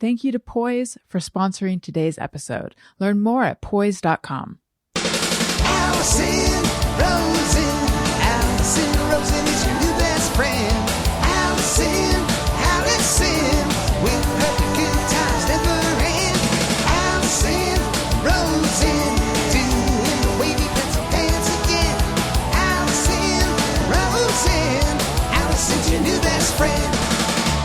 Thank you to Poise for sponsoring today's episode. Learn more at poise.com. Allison Rosen is your new best friend. Allison, with her good times never end. Allison Rosen, doing the wavy pencil dance again. Allison's your new best friend.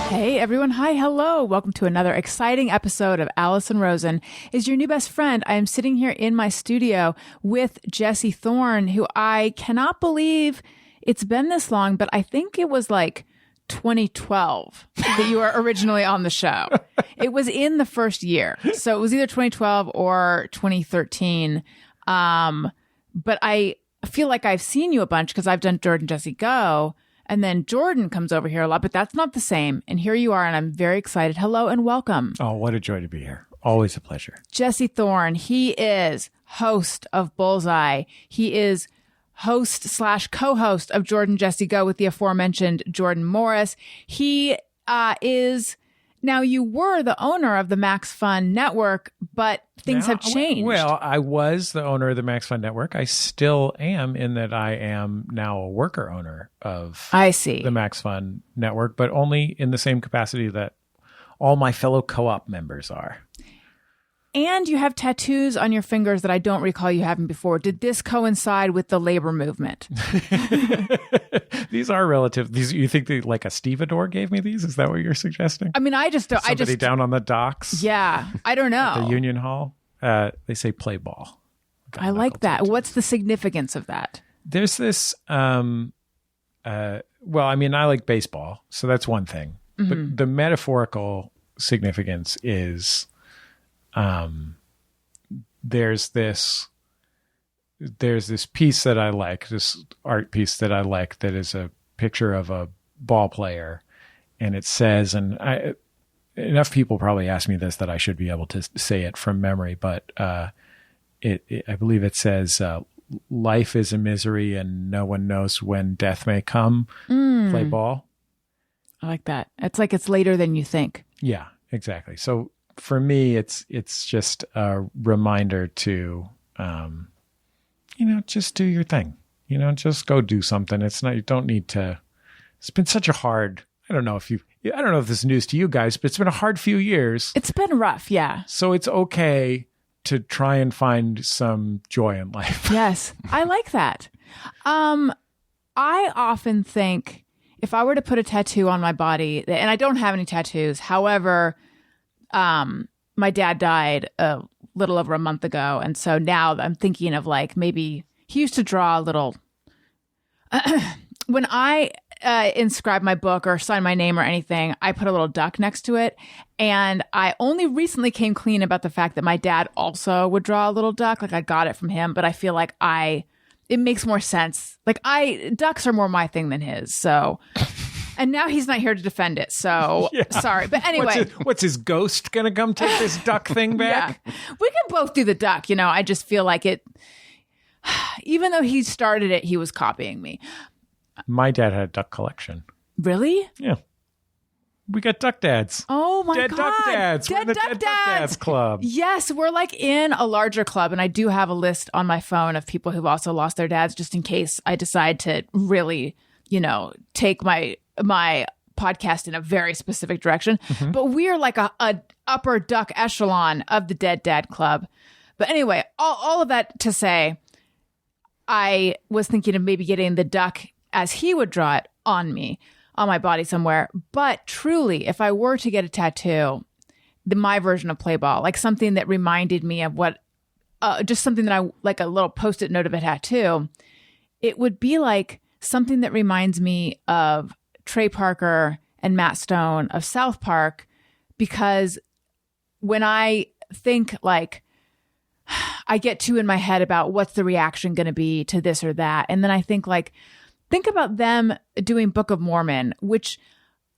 Hey everyone, hi, hello. Welcome to another exciting episode of Allison Rosen is your new best friend. I am sitting here in my studio with Jesse Thorn, who I cannot believe it's been this long, but I think it was like 2012 that you were originally on the show. It was in the first year. So it was either 2012 or 2013. But I feel like I've seen you a bunch because I've done Jordan Jesse Go. And then Jordan comes over here a lot, but that's not the same. And here you are, and I'm very excited. Hello and welcome. Oh, what a joy to be here. Always a pleasure. Jesse Thorn, he is host of Bullseye. He is host / co-host of Jordan Jesse Go with the aforementioned Jordan Morris. He is... Now, you were the owner of the Max Fun Network, but things have changed. Well, I was the owner of the Max Fun Network. I still am, in that I am now a worker owner of the Max Fun Network, but only in the same capacity that all my fellow co-op members are. And you have tattoos on your fingers that I don't recall you having before. Did this coincide with the labor movement? These are relative. You think like a stevedore gave me these? Is that what you're suggesting? I mean, Somebody down on the docks? Yeah, I don't know. At the Union Hall? They say play ball. I like that. Tattoos. What's the significance of that? There's this, well, I mean, I like baseball, so that's one thing. Mm-hmm. But the metaphorical significance is... there's this piece that I like, this art piece that I like, that is a picture of a ball player, and it says, and enough people probably ask me this that I should be able to say it from memory, but I believe it says, life is a misery and no one knows when death may come. Play ball. I like that. It's like it's later than you think. Yeah, exactly. So for me, it's just a reminder to, just do your thing. Just go do something. You don't need to. It's been such a hard. I don't know if this is news to you guys, but it's been a hard few years. It's been rough, yeah. So it's okay to try and find some joy in life. Yes, I like that. I often think if I were to put a tattoo on my body, and I don't have any tattoos, however. My dad died a little over a month ago. And so now I'm thinking of like, maybe he used to draw a little, when I inscribe my book or sign my name or anything, I put a little duck next to it. And I only recently came clean about the fact that my dad also would draw a little duck. Like I got it from him, but I feel like it makes more sense. Like ducks are more my thing than his. So... And now he's not here to defend it, so sorry. But anyway. What's his ghost going to come take this duck thing back? Yeah. We can both do the duck, I just feel like it, even though he started it, he was copying me. My dad had a duck collection. Really? Yeah. We got duck dads. Oh my God. Dead Duck dads. We're in the Dead Duck Dads Club. Yes, we're like in a larger club, and I do have a list on my phone of people who've also lost their dads, just in case I decide to really, take my podcast in a very specific direction. Mm-hmm. But we're like a upper duck echelon of the Dead Dad Club. But anyway, all of that to say, I was thinking of maybe getting the duck as he would draw it on my body somewhere. But truly, if I were to get a tattoo, my version of play ball, like something that reminded me of what, just something that I, like a little Post-it note of a tattoo, it would be like something that reminds me of Trey Parker and Matt Stone of South Park, because when I think like I get too in my head about what's the reaction going to be to this or that. And then I think about them doing Book of Mormon, which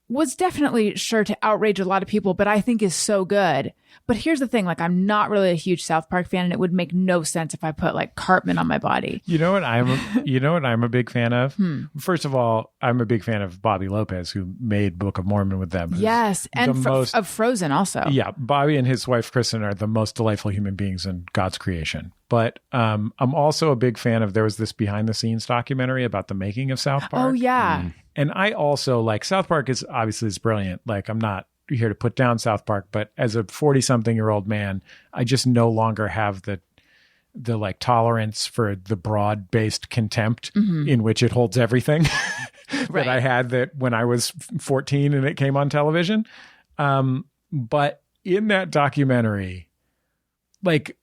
was definitely sure to outrage a lot of people, but I think is so good. But here's the thing, like, I'm not really a huge South Park fan, and it would make no sense if I put like Cartman on my body. You know what I'm a big fan of? First of all, I'm a big fan of Bobby Lopez, who made Book of Mormon with them. Yes, and of Frozen also. Yeah, Bobby and his wife Kristen are the most delightful human beings in God's creation. But I'm also a big fan of, there was this behind the scenes documentary about the making of South Park. Oh yeah. And I also like, South Park is obviously brilliant. Like, I'm not here to put down South Park, but as a 40-something-year-old man, I just no longer have the like tolerance for the broad-based contempt in which it holds everything that I had that when I was 14 and it came on television. But in that documentary, like,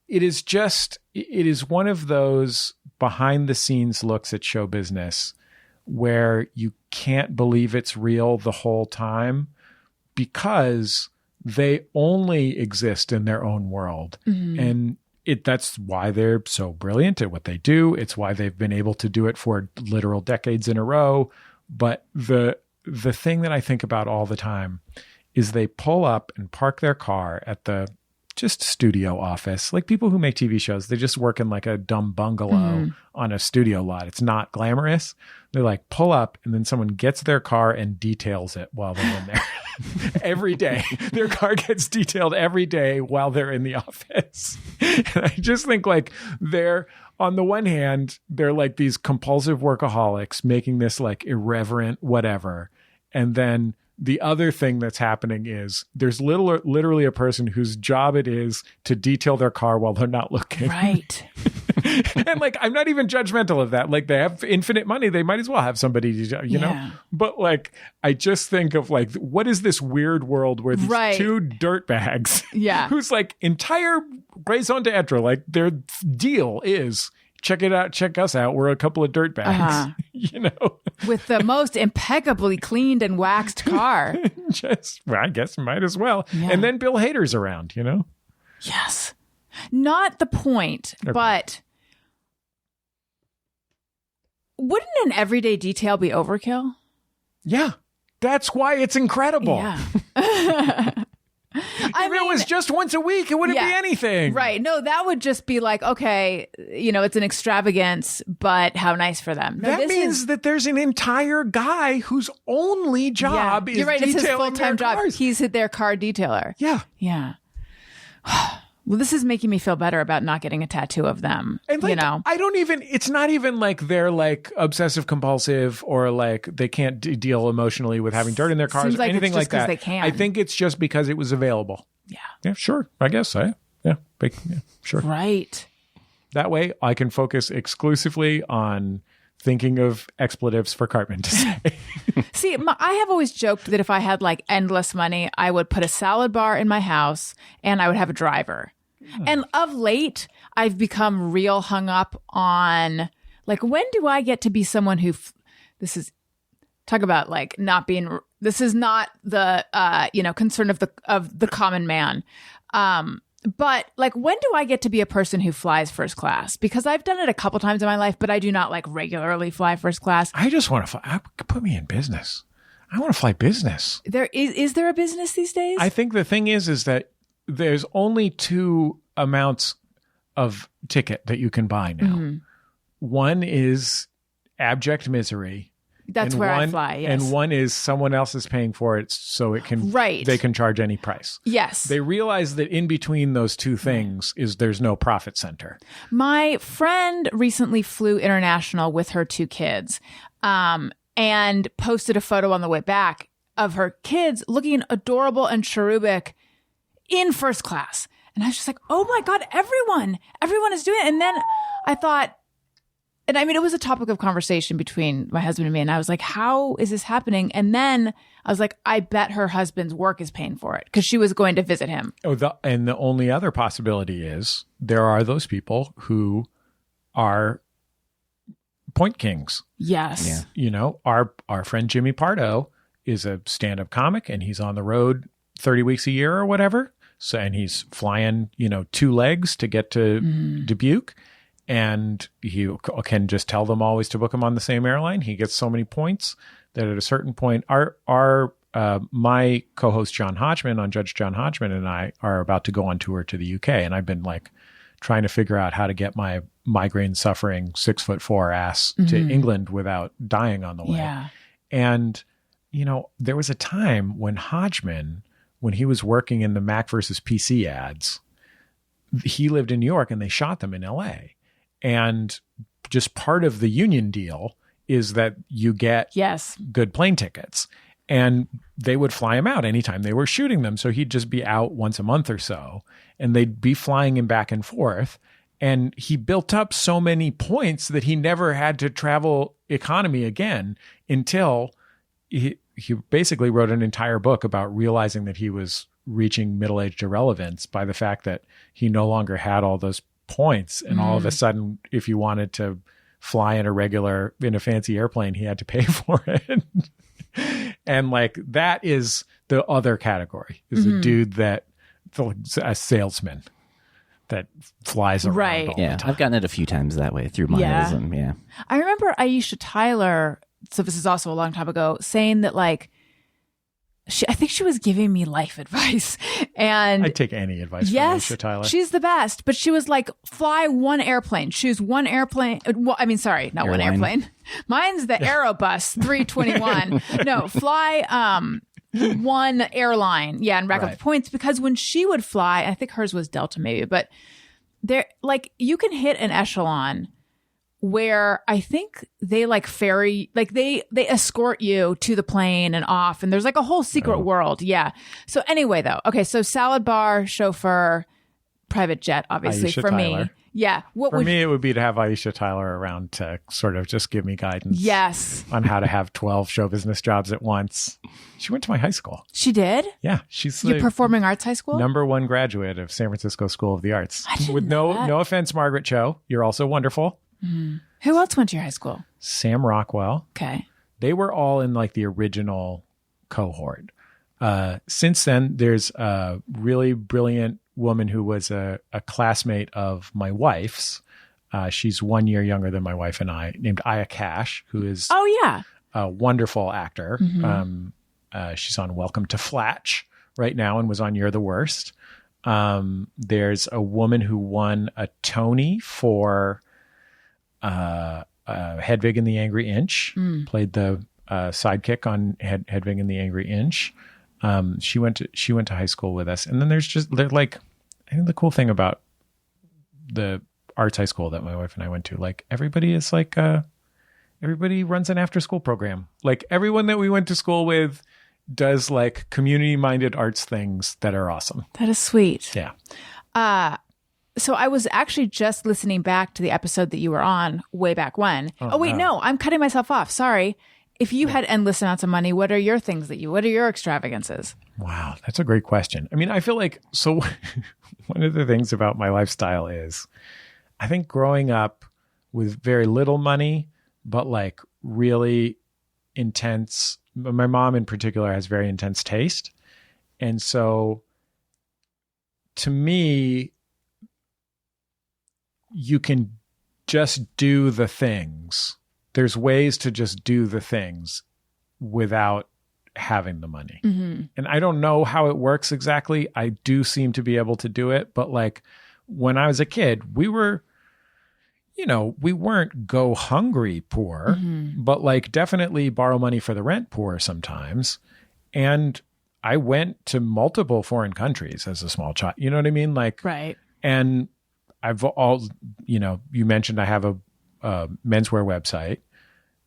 it is one of those behind-the-scenes looks at show business where you can't believe it's real the whole time, because they only exist in their own world. And that's why they're so brilliant at what they do. It's why they've been able to do it for literal decades in a row. But the thing that I think about all the time is they pull up and park their car at the just studio office. Like, people who make TV shows, they just work in like a dumb bungalow on a studio lot. It's not glamorous. They like pull up, and then someone gets their car and details it while they're in there. Every day. Their car gets detailed every day while they're in the office. And I just think, like, they're, on the one hand, they're like these compulsive workaholics making this like irreverent whatever. And then the other thing that's happening is there's literally a person whose job it is to detail their car while they're not looking. Right. And like, I'm not even judgmental of that. Like, they have infinite money. They might as well have somebody, you know? But like, I just think of like, what is this weird world where these two dirtbags whose like entire raison d'etre, like their deal is, check it out, check us out, we're a couple of dirtbags, you know? With the most impeccably cleaned and waxed car. Well, I guess might as well. Yeah. And then Bill Hader's around, you know? Yes. Not the point, but wouldn't an everyday detail be overkill? Yeah. That's why it's incredible. Yeah. If it was just once a week, it wouldn't be anything. Right. No, that would just be like, okay, you know, it's an extravagance, but how nice for them. No, that means that there's an entire guy whose only job is detailing it's his full-time job. Cars. He's their car detailer. Yeah. Yeah. Well, this is making me feel better about not getting a tattoo of them. And like, you know, it's not even like they're like obsessive compulsive or like they can't deal emotionally with having dirt in their cars or anything like that. They can. I think it's just because it was available. Yeah. Yeah, sure. I guess so. Yeah. Sure. Right. That way I can focus exclusively on thinking of expletives for Cartman to say. See, I have always joked that if I had like endless money, I would put a salad bar in my house and I would have a driver. And of late, I've become real hung up on, like, when do I get to be someone who, this is, talk about like not being, this is not the, concern of the common man. But like, when do I get to be a person who flies first class? Because I've done it a couple times in my life, but I do not like regularly fly first class. I just want to fly. Put me in business. I want to fly business. Is there a business these days? I think the thing is that there's only two amounts of ticket that you can buy now. Mm-hmm. One is abject misery. That's where I fly, yes. And one is someone else is paying for it so it can they can charge any price. Yes. They realize that in between those two things there's no profit center. My friend recently flew international with her two kids and posted a photo on the way back of her kids looking adorable and cherubic in first class. And I was just like, oh my God, everyone is doing it. And then I thought, and I mean, it was a topic of conversation between my husband and me. And I was like, how is this happening? And then I was like, I bet her husband's work is paying for it because she was going to visit him. And the only other possibility is there are those people who are point kings. Yes. Yeah. You know, our friend Jimmy Pardo is a stand-up comic and he's on the road 30 weeks a year or whatever. So, and he's flying, two legs to get to Dubuque, and he can just tell them always to book him on the same airline. He gets so many points that at a certain point, our my co-host John Hodgeman on Judge John Hodgeman and I are about to go on tour to the UK, and I've been like trying to figure out how to get my migraine suffering 6'4" ass to England without dying on the way. Yeah. And, you know, there was a time when Hodgeman, when he was working in the Mac versus PC ads, he lived in New York and they shot them in LA. And just part of the union deal is that you get good plane tickets. And they would fly him out anytime they were shooting them. So he'd just be out once a month or so, and they'd be flying him back and forth. And he built up so many points that he never had to travel economy again until he basically wrote an entire book about realizing that he was reaching middle-aged irrelevance by the fact that he no longer had all those points. And all of a sudden, if you wanted to fly in a fancy airplane, he had to pay for it. And like, that is the other category, is a dude a salesman that flies around all the time. I've gotten it a few times that way through monism. Yeah. I remember Aisha Tyler, so this is also a long time ago, saying that like, I think she was giving me life advice, and I'd take any advice from Aisha Tyler. She's the best, but she was like, fly one airplane, choose one airplane. Well, I mean, sorry, not one airplane. Mine's the Aerobus 321. No, fly one airline. Yeah, and rack up the points, because when she would fly, I think hers was Delta maybe, but there, like, you can hit an echelon where I think they like ferry, like they escort you to the plane and off, and there's like a whole secret world. Yeah. So anyway, though, okay. So salad bar, chauffeur, private jet, obviously Aisha for Tyler. me. Yeah. For me, it would be to have Aisha Tyler around to sort of just give me guidance. Yes. On how to have 12 show business jobs at once. She went to my high school. She did? Yeah. She's Your the performing arts high school? #1 graduate of San Francisco School of the Arts. I didn't With know that. no offense, Margaret Cho. You're also wonderful. Who else went to your high school? Sam Rockwell. Okay. They were all in like the original cohort. Since then, there's a really brilliant woman who was a classmate of my wife's. She's 1 year younger than my wife and I, named Aya Cash, who is a wonderful actor. She's on Welcome to Flatch right now and was on You're the Worst. There's a woman who won a Tony for Hedwig and the Angry Inch, played the sidekick on Hedwig and the Angry Inch. She went to high school with us. And then they're like, I think the cool thing about the arts high school that my wife and I went to, like, everybody is like, everybody runs an after school program. Like, everyone that we went to school with does like community minded arts things that are awesome. That is sweet. Yeah. So I was actually just listening back to the episode that you were on way back when. Oh wait, no, I'm cutting myself off. Sorry. If you had endless amounts of money, what are your extravagances? Wow, that's a great question. I mean, I feel like, so one of the things about my lifestyle is, I think growing up with very little money, but like really intense, my mom in particular has very intense taste. And so to me, you can just do the things. There's ways to just do the things without having the money. And I don't know how it works exactly. I do seem to be able to do it. But like when I was a kid, we were, we weren't go hungry poor, but like definitely borrow money for the rent poor sometimes. And I went to multiple foreign countries as a small child. You know what I mean? Like, right. And you mentioned I have a menswear website.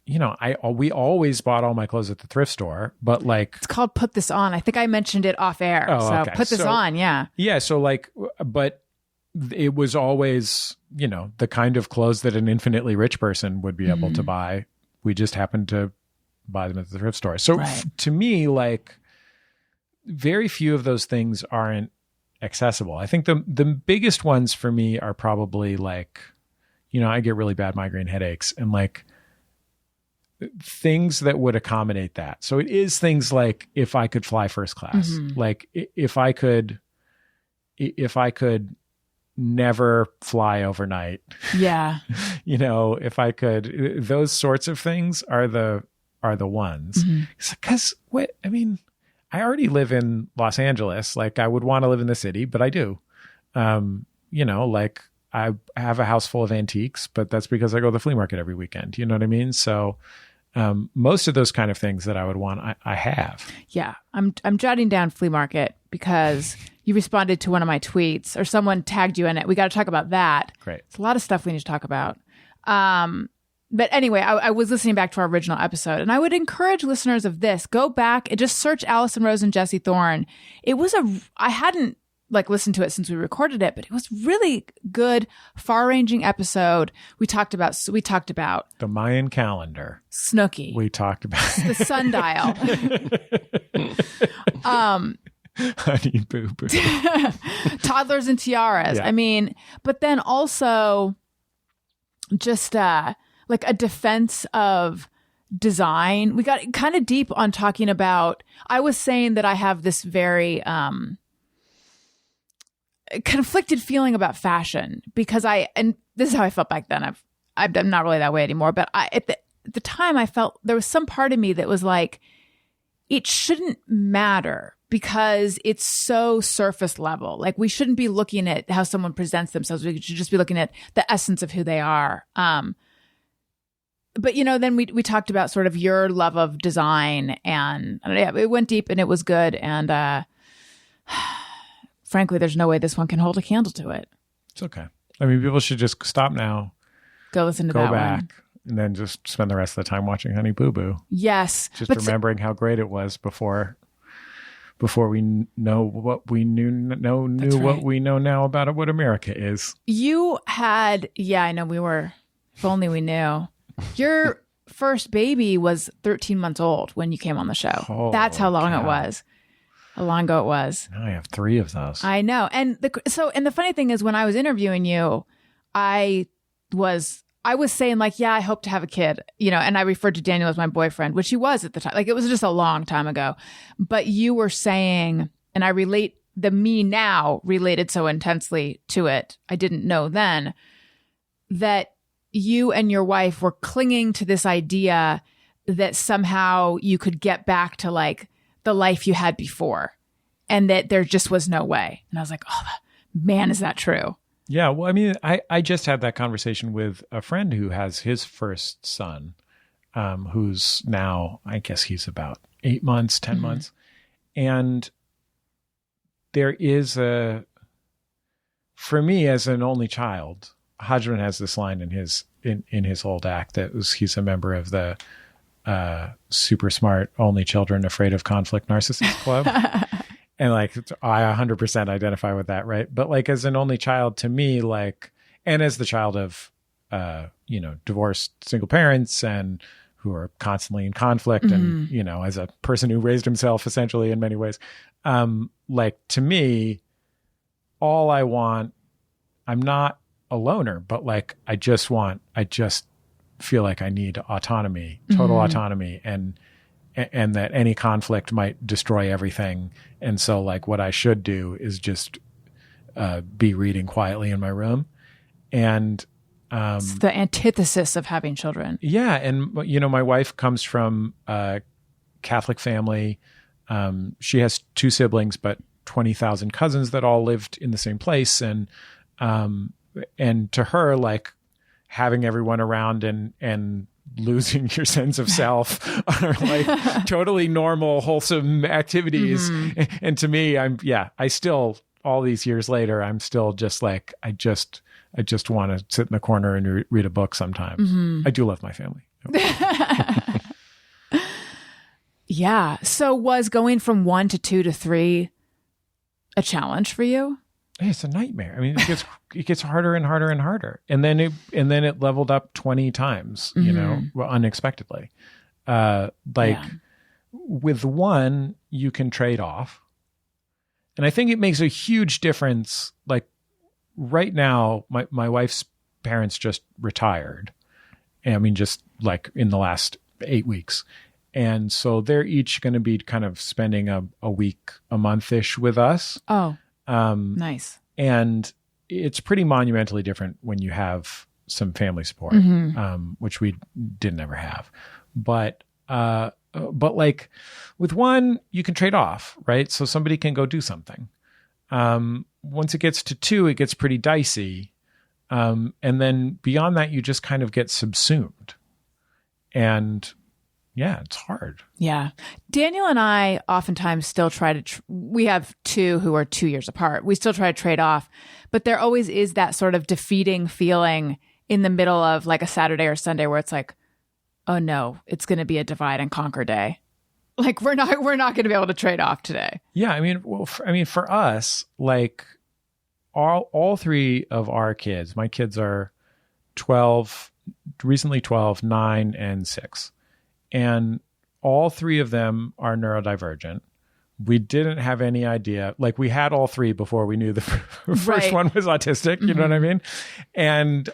We always bought all my clothes at the thrift store, but like, it's called Put This On. I think I mentioned it off air. Okay. Put This On. Yeah. Yeah. So like, but it was always, the kind of clothes that an infinitely rich person would be able to buy. We just happened to buy them at the thrift store. So to me, like, very few of those things aren't accessible. I think the biggest ones for me are probably like, I get really bad migraine headaches, and like things that would accommodate that. So it is things like if I could fly first class, like if I could never fly overnight. Yeah. If I could, those sorts of things are the ones. Because I already live in Los Angeles. Like I would want to live in the city, but I do. Like I have a house full of antiques, but that's because I go to the flea market every weekend. You know what I mean? So most of those kind of things that I would want, I have. Yeah. I'm jotting down flea market because you responded to one of my tweets or someone tagged you in it. We got to talk about that. Great. It's a lot of stuff we need to talk about. But anyway, I was listening back to our original episode, and I would encourage listeners of this, go back and just search Allison Rose and Jesse Thorn. I hadn't listened to it since we recorded it, but it was really good, far-ranging episode. We talked about The Mayan calendar. Snooki. We talked about the sundial. Honey Boo Boo. Toddlers and tiaras. Yeah. I mean, but then also just a defense of design. We got kind of deep on talking about, I was saying that I have this very conflicted feeling about fashion because and this is how I felt back then. I'm not really that way anymore, but at the time I felt there was some part of me that was like, it shouldn't matter because it's so surface level. Like we shouldn't be looking at how someone presents themselves. We should just be looking at the essence of who they are. But then we talked about sort of your love of design, and it went deep and it was good. And frankly, there's no way this one can hold a candle to it. It's okay. I mean, people should just stop now, go listen to that go back, one, and then just spend the rest of the time watching Honey Boo Boo. Yes, just remembering how great it was before we know what we what we know now about what America is. You had, I know if only we knew. Your first baby was 13 months old when you came on the show. Oh, that's how long it was. How long ago it was. Now I have 3 of those. I know. And the funny thing is when I was interviewing you, I was saying I hope to have a kid, and I referred to Daniel as my boyfriend, which he was at the time. Like it was just a long time ago. But you were saying, and I the me now related so intensely to it, I didn't know then, that you and your wife were clinging to this idea that somehow you could get back to the life you had before and that there just was no way. And I was like, oh man, is that true? Yeah. Well, I mean, I just had that conversation with a friend who has his first son, who's now, I guess he's about 8 months, 10 months. And there is for me as an only child, Hodgeman has this line in his old act he's a member of the super smart only children afraid of conflict narcissist club. And I 100% identify with that, right? But as an only child to me, and as the child of divorced single parents and who are constantly in conflict, and as a person who raised himself essentially in many ways, to me, all I want, I'm not a loner, but I just feel like I need autonomy, total autonomy, and that any conflict might destroy everything. And so what I should do is just be reading quietly in my room. And it's the antithesis of having children. Yeah. And my wife comes from a Catholic family. She has 2 siblings, but 20,000 cousins that all lived in the same place. And to her, having everyone around and losing your sense of self are totally normal, wholesome activities. And to me, I still, all these years later, I'm still just I just want to sit in the corner and read a book sometimes. I do love my family. Yeah. So was going from 1 to 2 to 3 a challenge for you? It's a nightmare. I mean, it gets harder and harder and harder. And then it leveled up 20 times, unexpectedly. With 1, you can trade off. And I think it makes a huge difference. Right now, my wife's parents just retired. I mean, just in the last 8 weeks. And so they're each going to be kind of spending a week, a month-ish with us. Oh. Nice. And it's pretty monumentally different when you have some family support, which we didn't ever have. But but like with one, you can trade off, right? So somebody can go do something. Once it gets to two, it gets pretty dicey. And then beyond that, you just kind of get subsumed. And yeah, it's hard. Yeah. Daniel and I oftentimes still try to, we have two who are 2 years apart. We still try to trade off, but there always is that sort of defeating feeling in the middle of like a Saturday or Sunday where it's like, oh no, it's going to be a divide and conquer day. Like we're not going to be able to trade off today. Yeah. I mean, for us, like all three of our kids, my kids are 12, recently 12, 9, and 6. And all three of them are neurodivergent. We didn't have any idea. Like we had all three before we knew the first one was autistic. You know what I mean? And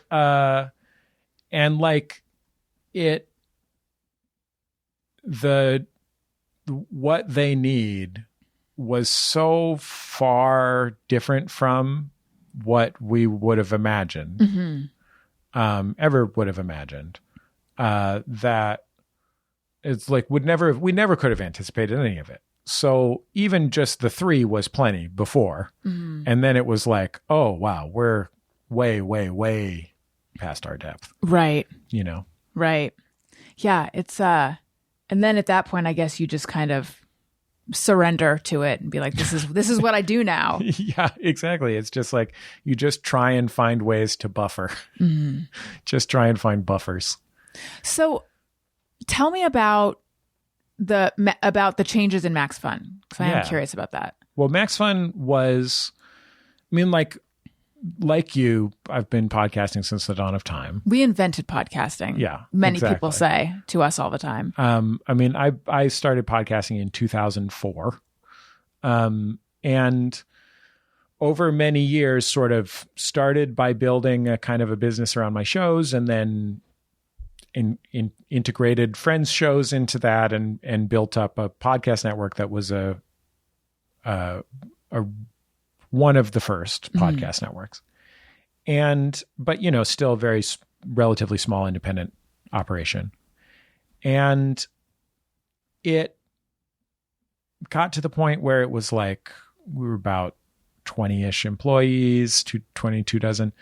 like what they need was so far different from what we would have imagined, ever would have imagined, that it's like we never could have anticipated any of it. So even just the 3 was plenty before. And then it was like, oh, wow, we're way, way, way past our depth. Right. You know? Right. Yeah. It's, and then at that point, I guess you just kind of surrender to it and be like, this is what I do now. Yeah, exactly. It's just like, you just try and find ways to buffer. Just try and find buffers. So tell me about the changes in Max Fun, because I am curious about that. Well, Max Fun was, I mean, like you, I've been podcasting since the dawn of time. We invented podcasting. Yeah, many people say to us all the time. I mean, I started podcasting in 2004, and over many years, sort of started by building a kind of a business around my shows, and then integrated friends' shows into that, and built up a podcast network that was a one of the first podcast networks. But you know, still a very relatively small independent operation. And it got to the point where it was like, we were about 20-ish employees, 22 dozen.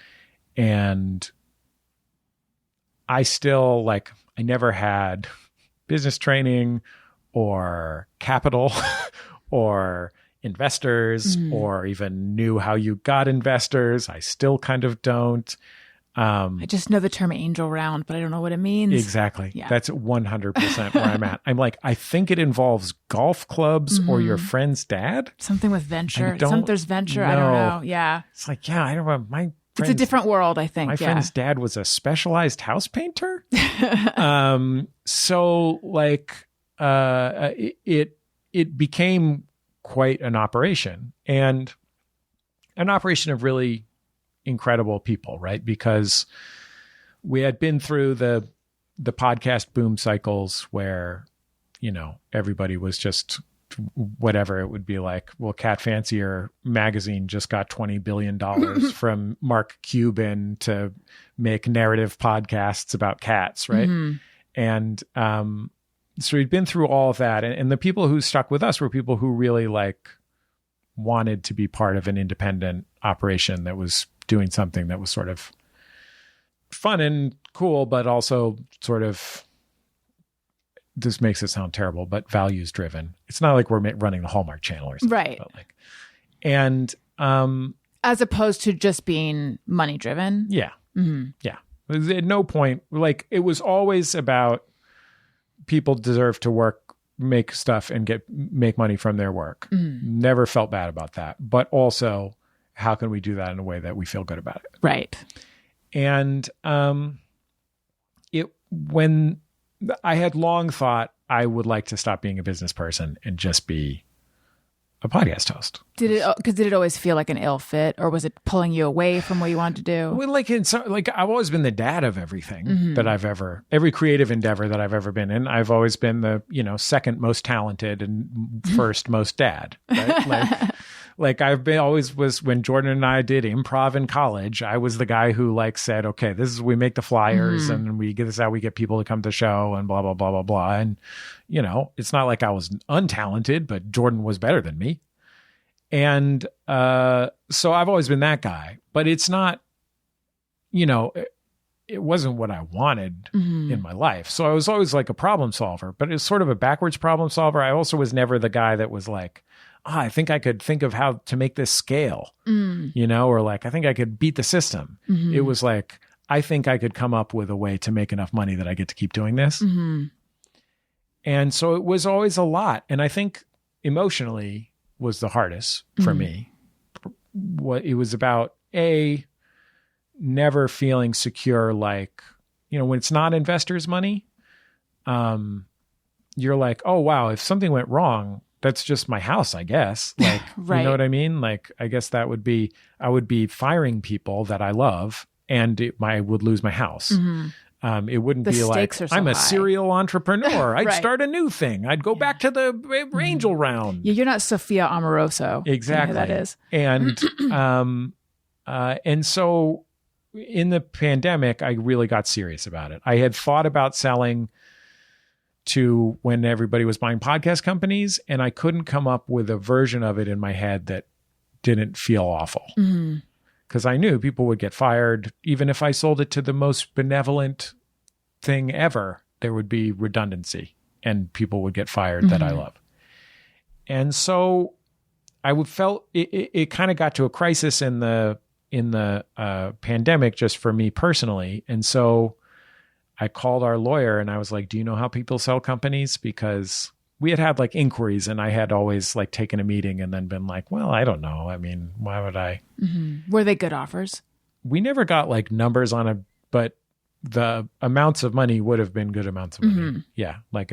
And I still I never had business training or capital or investors or even knew how you got investors. I still kind of don't. I just know the term angel round, but I don't know what it means. Exactly. Yeah. That's 100% where I'm at. I'm like, I think it involves golf clubs or your friend's dad. Something with venture. There's venture. No. I don't know. Yeah. It's like, yeah, I don't know. It's a different world, I think. My friend's dad was a specialized house painter. So it became quite an operation, and an operation of really incredible people, right? Because we had been through the podcast boom cycles where, you know, everybody was just whatever. It would be like, well, Cat Fancier magazine just got $20 billion from Mark Cuban to make narrative podcasts about cats, right? And so we'd been through all of that. And the people who stuck with us were people who really wanted to be part of an independent operation that was doing something that was sort of fun and cool, but also sort of, this makes it sound terrible, but values driven. It's not like we're running the Hallmark Channel or something. Right. But as opposed to just being money driven. Yeah. Yeah. At no point, it was always about people deserve to work, make stuff, and make money from their work. Never felt bad about that. But also, how can we do that in a way that we feel good about it? Right. And when I had long thought I would like to stop being a business person and just be a podcast host. Did it always feel like an ill fit, or was it pulling you away from what you wanted to do? Well, I've always been the dad of everything that every creative endeavor that I've ever been in. I've always been the, second most talented and first most dad, right? like always was when Jordan and I did improv in college, I was the guy who like said, okay, we make the flyers and this is how we get people to come to the show and blah, blah, blah, blah, blah. And, you know, it's not like I was untalented, but Jordan was better than me. And so I've always been that guy, but it's not, you know, it wasn't what I wanted in my life. So I was always like a problem solver, but it was sort of a backwards problem solver. I also was never the guy that was like, I think I could think of how to make this scale, you know, or like, I think I could beat the system. It was like, I think I could come up with a way to make enough money that I get to keep doing this. And so it was always a lot. And I think emotionally was the hardest for me. What it was about, never feeling secure, like, you know, when it's not investors' money, you're like, oh, wow, if something went wrong, that's just my house, I guess. Like, right. You know what I mean? Like, I guess I would be firing people that I love and I would lose my house. It wouldn't be like, I'm a serial entrepreneur. I'd start a new thing. I'd go back to the angel round. Yeah, you're not Sophia Amoroso. Exactly. That is. And, and so in the pandemic, I really got serious about it. I had thought about selling to when everybody was buying podcast companies, and I couldn't come up with a version of it in my head that didn't feel awful. Because I knew people would get fired. Even if I sold it to the most benevolent thing ever, there would be redundancy and people would get fired that I love. And so I felt it kind of got to a crisis in the pandemic just for me personally. And so I called our lawyer and I was like, do you know how people sell companies? Because we had like inquiries and I had always like taken a meeting and then been like, well, I don't know. I mean, why would I? Were they good offers? We never got like numbers on it, but the amounts of money would have been good amounts of money. Yeah. Like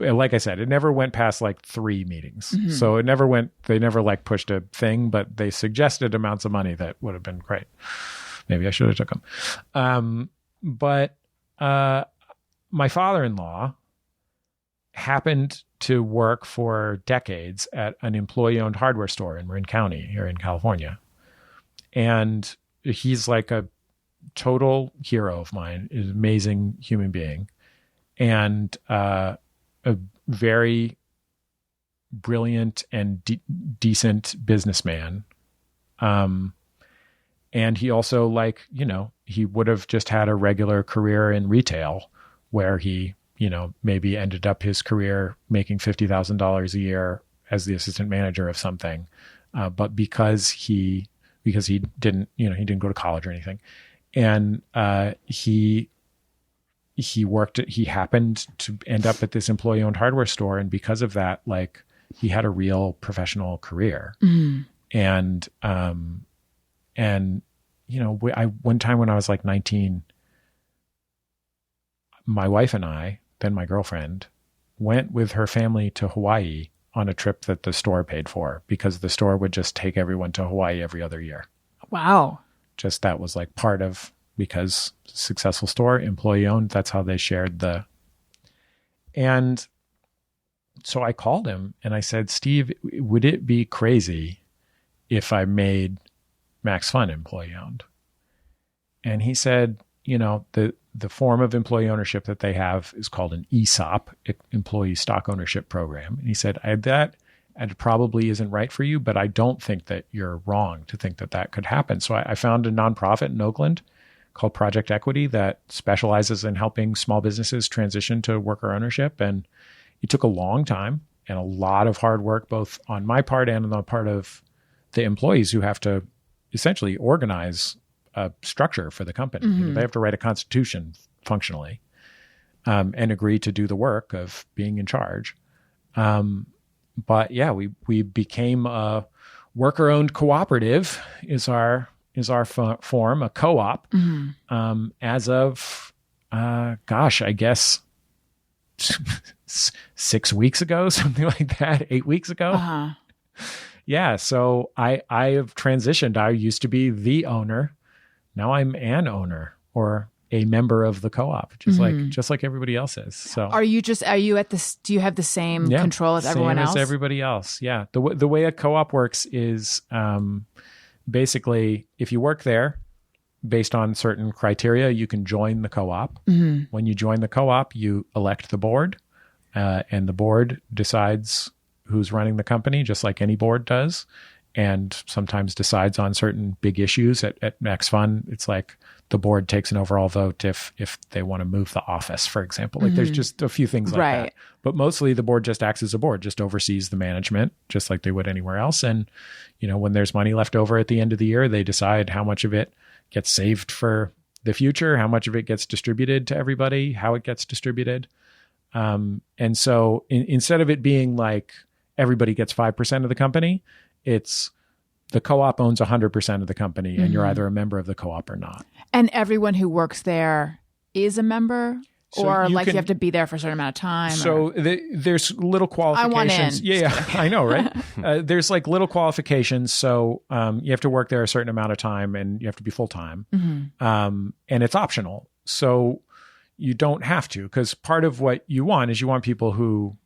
like I said, it never went past like 3 meetings. So they never like pushed a thing, but they suggested amounts of money that would have been great. Maybe I should have took them. But my father-in-law happened to work for decades at an employee-owned hardware store in Marin County here in California. And he's like a total hero of mine, is an amazing human being and a very brilliant and decent businessman. And he also, like, you know, he would have just had a regular career in retail where he, you know, maybe ended up his career making $50,000 a year as the assistant manager of something. But because he didn't, you know, he didn't go to college or anything. And he happened to end up at this employee-owned hardware store. And because of that, like, he had a real professional career. And, you know, one time when I was like 19, my wife and I, then my girlfriend, went with her family to Hawaii on a trip that the store paid for because the store would just take everyone to Hawaii every other year. Wow. Just that was like part of, because successful store, employee owned, that's how they shared and so I called him and I said, Steve, would it be crazy if I made Max Fun employee owned? And he said, you know, the form of employee ownership that they have is called an ESOP, employee stock ownership program. And he said, it probably isn't right for you, but I don't think that you're wrong to think that could happen. So I found a nonprofit in Oakland called Project Equity that specializes in helping small businesses transition to worker ownership. And it took a long time and a lot of hard work, both on my part and on the part of the employees who have to essentially organize a structure for the company. You know, they have to write a constitution functionally and agree to do the work of being in charge. But yeah, we became a worker-owned cooperative is our form, a co-op, as of, I guess 6 weeks ago, something like that, 8 weeks ago. Yeah. So I have transitioned. I used to be the owner. Now I'm an owner or a member of the co-op, just like everybody else is. So are you at this, do you have the same control as everyone else? Same as everybody else. Yeah. The way a co-op works is basically if you work there based on certain criteria, you can join the co-op. When you join the co-op, you elect the board, and the board decides who's running the company, just like any board does, and sometimes decides on certain big issues. At Max Fun, it's like the board takes an overall vote if they want to move the office, for example. Like there's just a few things like that. But mostly the board just acts as a board, just oversees the management, just like they would anywhere else. And, when there's money left over at the end of the year, they decide how much of it gets saved for the future, how much of it gets distributed to everybody, how it gets distributed. And so instead of it being like everybody gets 5% of the company, it's the co-op owns 100% of the company, and you're either a member of the co-op or not. And everyone who works there is a member? So or you have to be there for a certain amount of time? So there's little qualifications. I want in. Yeah, I know, right? There's like little qualifications. So you have to work there a certain amount of time, and you have to be full-time. And it's optional. So you don't have to, because part of what you want is you want people who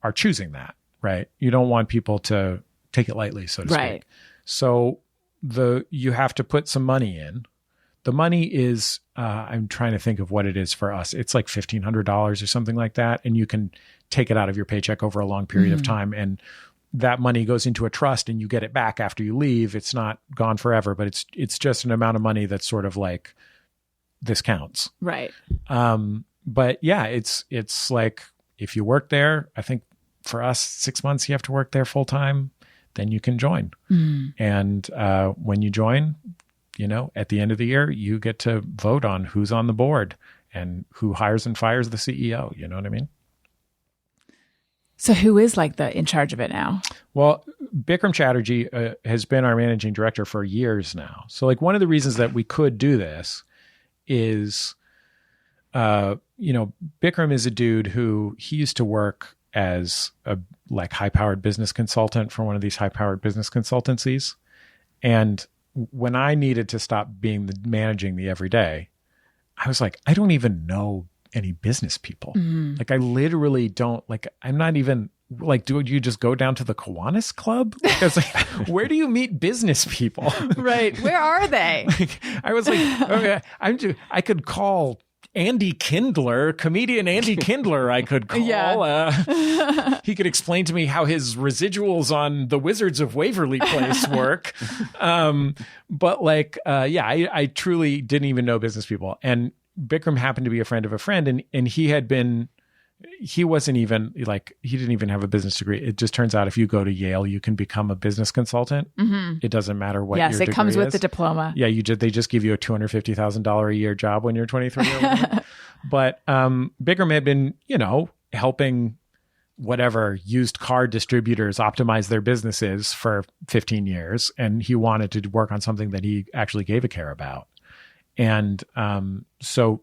are choosing that, right? You don't want people to take it lightly, so to speak. So you have to put some money in. The money is, I'm trying to think of what it is for us. It's like $1,500 or something like that. And you can take it out of your paycheck over a long period of time. And that money goes into a trust and you get it back after you leave. It's not gone forever, but it's just an amount of money that's sort of like, this counts. Right. But yeah, it's like if you work there, I think for us, 6 months, you have to work there full time, then you can join. And when you join, at the end of the year, you get to vote on who's on the board and who hires and fires the CEO. You know what I mean? So who is in charge of it now? Well, Bikram Chatterjee has been our managing director for years now. So one of the reasons that we could do this is, Bikram is a dude who he used to work as a high-powered business consultant for one of these high-powered business consultancies. And when I needed to stop managing the everyday, I was like, I don't even know any business people. I literally don't, I'm not even, do you just go down to the Kiwanis Club? Because where do you meet business people? Right. Where are they? I was like, okay, I could call Andy Kindler, comedian Andy Kindler, I could call. Yeah. He could explain to me how his residuals on the Wizards of Waverly Place work. But I truly didn't even know business people. And Bikram happened to be a friend of a friend, and he wasn't even he didn't even have a business degree. It just turns out if you go to Yale, you can become a business consultant. It doesn't matter what your degree is. Yes, it comes with the diploma. Yeah, they just give you a $250,000 a year job when you're 23 or whatever. But Bikram had been, helping whatever used car distributors optimize their businesses for 15 years. And he wanted to work on something that he actually gave a care about. And so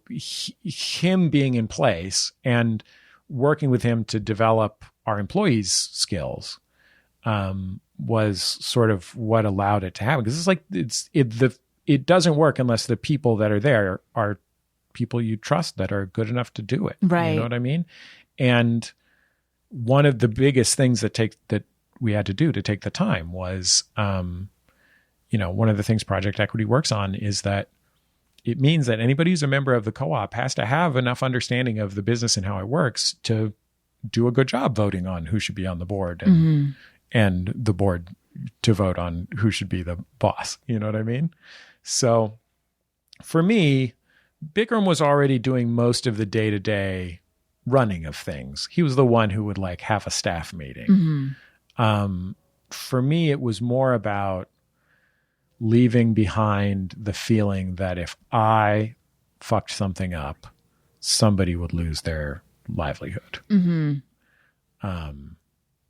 him being in place and working with him to develop our employees' skills was sort of what allowed it to happen. Because it doesn't work unless the people that are there are people you trust that are good enough to do it. Right. You know what I mean? And one of the biggest things that we had to do to take the time was, one of the things Project Equity works on is that it means that anybody who's a member of the co-op has to have enough understanding of the business and how it works to do a good job voting on who should be on the board and the board to vote on who should be the boss. You know what I mean? So for me, Bikram was already doing most of the day-to-day running of things. He was the one who would have a staff meeting. For me, it was more about leaving behind the feeling that if I fucked something up, somebody would lose their livelihood.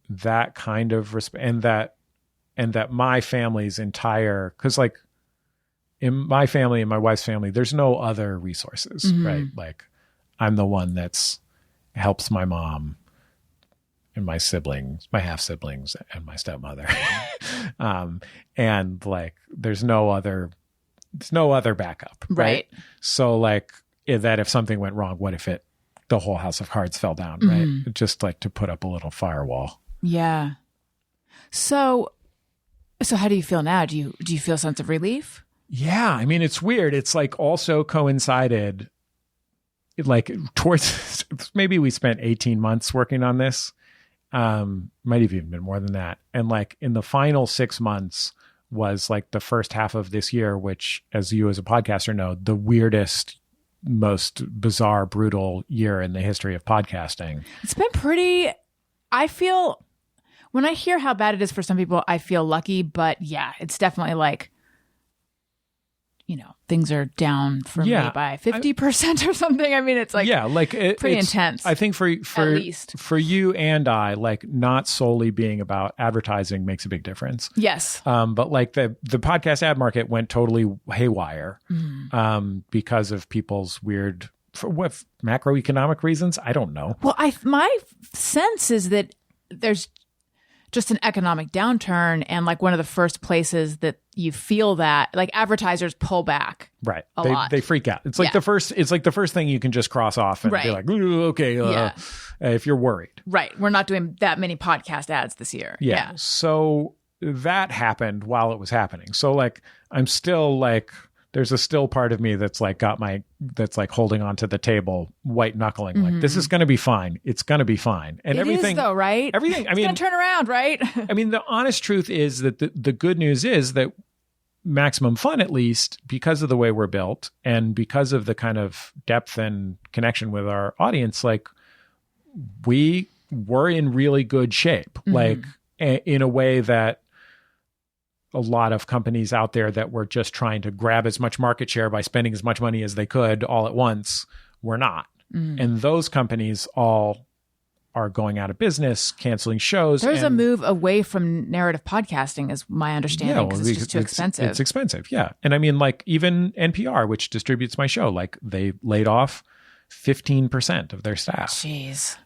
That kind of respect, and that my family's entire, because in my family and my wife's family, there's no other resources, right? I'm the one that's helps my mom and my siblings, my half siblings, and my stepmother. And there's no other there's no other backup. Right. So like if something went wrong, what if the whole house of cards fell down, right? Just like to put up a little firewall. Yeah. So how do you feel now? Do you feel a sense of relief? Yeah. I mean, it's weird. It's like also coincided like towards, maybe we spent 18 months working on this. Might have even been more than that. And like in the final 6 months was like the first half of this year, which as you as a podcaster know, the weirdest, most bizarre, brutal year in the history of podcasting. It's been pretty, I feel, when I hear how bad it is for some people, I feel lucky, but yeah, it's definitely like, things are down for me by 50% or something. I mean, it's like, like pretty intense. I think for at least for you and I, like not solely being about advertising makes a big difference. Yes. But like the podcast ad market went totally haywire because of people's weird, for what macroeconomic reasons? I don't know. Well, my sense is that there's just an economic downturn, and like one of the first places that you feel that, like advertisers pull back, right? A lot. They freak out. It's like the first. It's like the first thing you can just cross off and be like, "Ooh, okay, if you're worried, right? We're not doing that many podcast ads this year. Yeah. So that happened while it was happening. So like, I'm still like, there's a still part of me that's like that's like holding onto the table, white knuckling, like this is going to be fine. It's going to be fine. And everything, is though, right? Everything. I mean, it's going to turn around, right? I mean, the honest truth is that the good news is that Maximum Fun, at least because of the way we're built and because of the kind of depth and connection with our audience, like we were in really good shape, like in a way that a lot of companies out there that were just trying to grab as much market share by spending as much money as they could all at once were not. And those companies all are going out of business, canceling shows. There's a move away from narrative podcasting is my understanding, because it's just too expensive. It's expensive, yeah. And I mean, like even NPR, which distributes my show, like they laid off 15% of their staff. Jeez.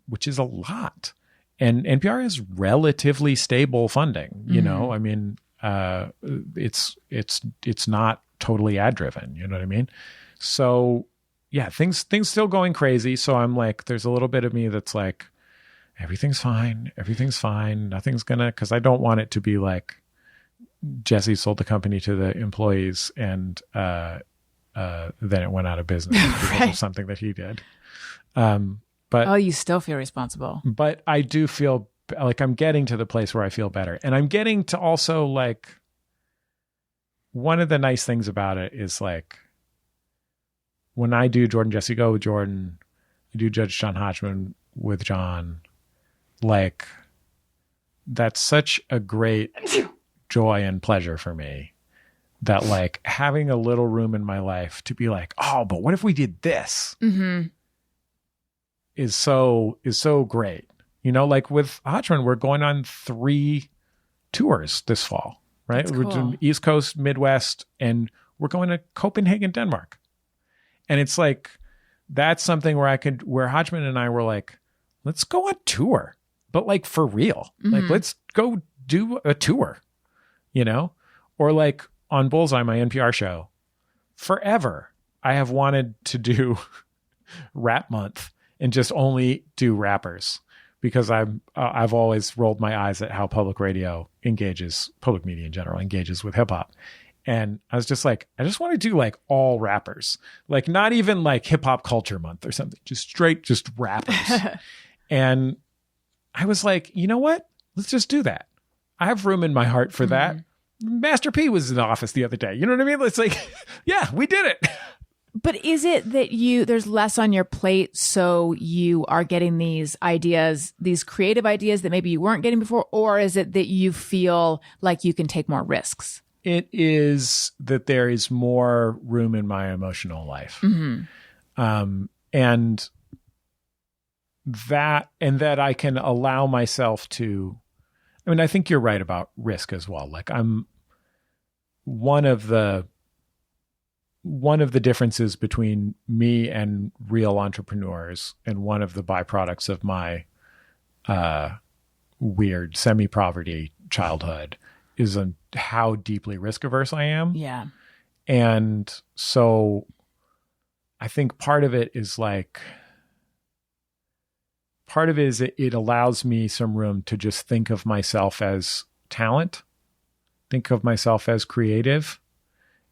Which is a lot. And NPR has relatively stable funding, you know. I mean, it's not totally ad driven, you know what I mean? So yeah, things still going crazy. So I'm like, there's a little bit of me that's like, everything's fine, nothing's gonna, because I don't want it to be like Jesse sold the company to the employees and then it went out of business because of something that he did. But you still feel responsible. But I do feel like I'm getting to the place where I feel better. And I'm getting to also like, one of the nice things about it is like, when I do Jordan Jesse Go with Jordan, I do Judge John Hodgeman with John, like that's such a great joy and pleasure for me that like having a little room in my life to be like, oh, but what if we did this? Is so great. You know, like with Hodgeman, we're going on 3 tours this fall, right? That's we're cool. doing East Coast, Midwest, and we're going to Copenhagen, Denmark. And it's like, that's something where Hodgeman and I were like, let's go on tour, but like for real, like let's go do a tour, you know? Or like on Bullseye, my NPR show, forever, I have wanted to do Rap Month and just only do rappers, because I've always rolled my eyes at how public media in general engages with hip hop. And I was just like, I just want to do like all rappers, like not even like hip hop culture month or something, just rappers. And I was like, you know what? Let's just do that. I have room in my heart for that. Master P was in the office the other day. You know what I mean? It's like, yeah, we did it. But is it that there's less on your plate, so you are getting these ideas, these creative ideas that maybe you weren't getting before? Or is it that you feel like you can take more risks? It is that there is more room in my emotional life. And that I can allow myself to, I mean, I think you're right about risk as well. Like one of the differences between me and real entrepreneurs, and one of the byproducts of my weird semi-poverty childhood, is how deeply risk averse I am. Yeah. And so I think part of it is it allows me some room to just think of myself as talent, think of myself as creative,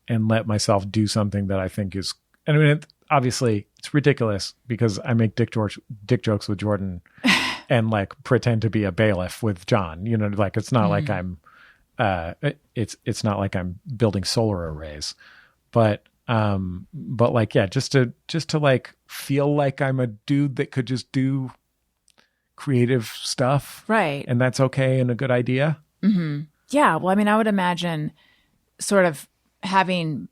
and let myself do something that I think is, I mean, obviously it's ridiculous because I make dick jokes with Jordan and like pretend to be a bailiff with John, you know, like it's not like I'm, it's not like I'm building solar arrays, but like, yeah, just to like feel like I'm a dude that could just do creative stuff. Right. And that's okay and a good idea. Mm-hmm. Yeah. Well, I mean, I would imagine sort of having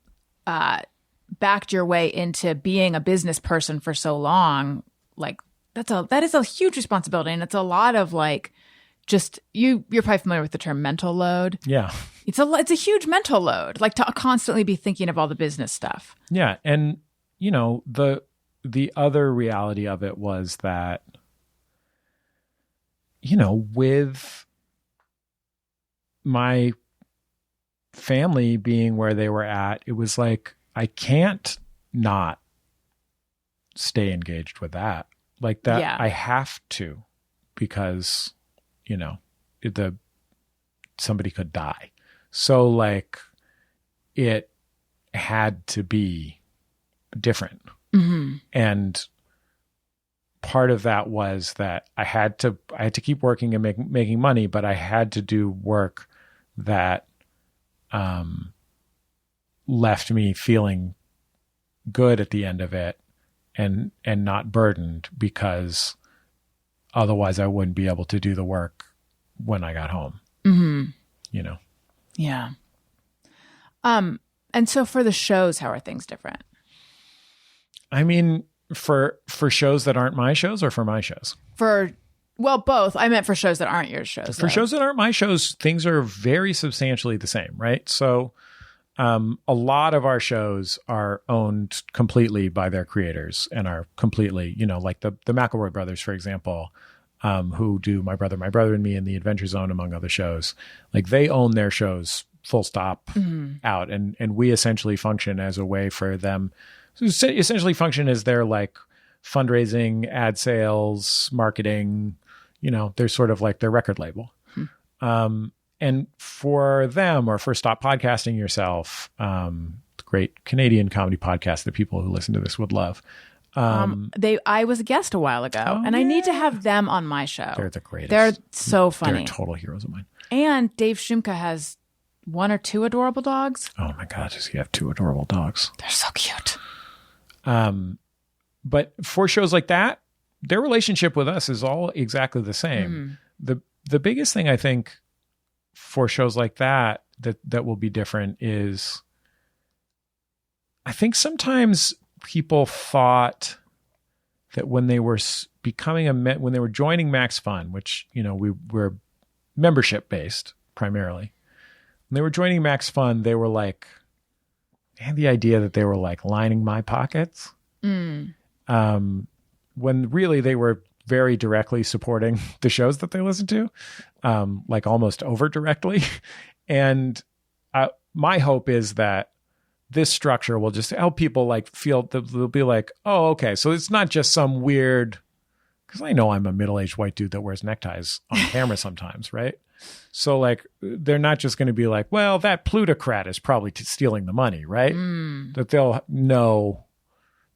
backed your way into being a business person for so long, like that is a huge responsibility. And it's a lot of like, just you're probably familiar with the term mental load. Yeah. It's a huge mental load, like to constantly be thinking of all the business stuff. Yeah. And you know, the other reality of it was that, you know, with my family being where they were at, it was like, I can't not stay engaged with that. Like that, Yeah. I have to, because, you know, somebody could die. So like it had to be different. Mm-hmm. And part of that was that I had to keep working and making money, but I had to do work that left me feeling good at the end of it and not burdened, because otherwise I wouldn't be able to do the work when I got home. Mm-hmm. You know? Yeah. And so for the shows, how are things different? I mean, for shows that aren't my shows or for my shows? Well, both. I meant for shows that aren't your shows. For shows that aren't my shows, things are very substantially the same, right? So a lot of our shows are owned completely by their creators and are completely, you know, like the McElroy brothers, for example, who do My Brother and Me and The Adventure Zone, among other shows. Like they own their shows full stop out. And we essentially function as a way for them, essentially function as their like fundraising, ad sales, marketing, you know, they're sort of like their record label. And for them, or for Stop Podcasting Yourself, great Canadian comedy podcast that people who listen to this would love. I was a guest a while ago, and I need to have them on my show. They're the greatest. They're so funny. They're total heroes of mine. And Dave Shumka has 1 or 2 adorable dogs. Oh my God, does he have 2 adorable dogs? They're so cute. But for shows like that, their relationship with us is all exactly the same. The biggest thing I think for shows like that will be different is, I think sometimes people thought that when they were when they were joining Max Fun, which, you know, we were membership based primarily, when they were joining Max Fun, they were like, they had the idea that they were like lining my pockets. When really they were very directly supporting the shows that they listened to, like almost over directly. And my hope is that this structure will just help people like feel that they'll be like, oh, okay. So it's not just some weird, because I know I'm a middle-aged white dude that wears neckties on camera sometimes, right? So like, they're not just going to be like, well, that plutocrat is probably stealing the money, right? That they'll know,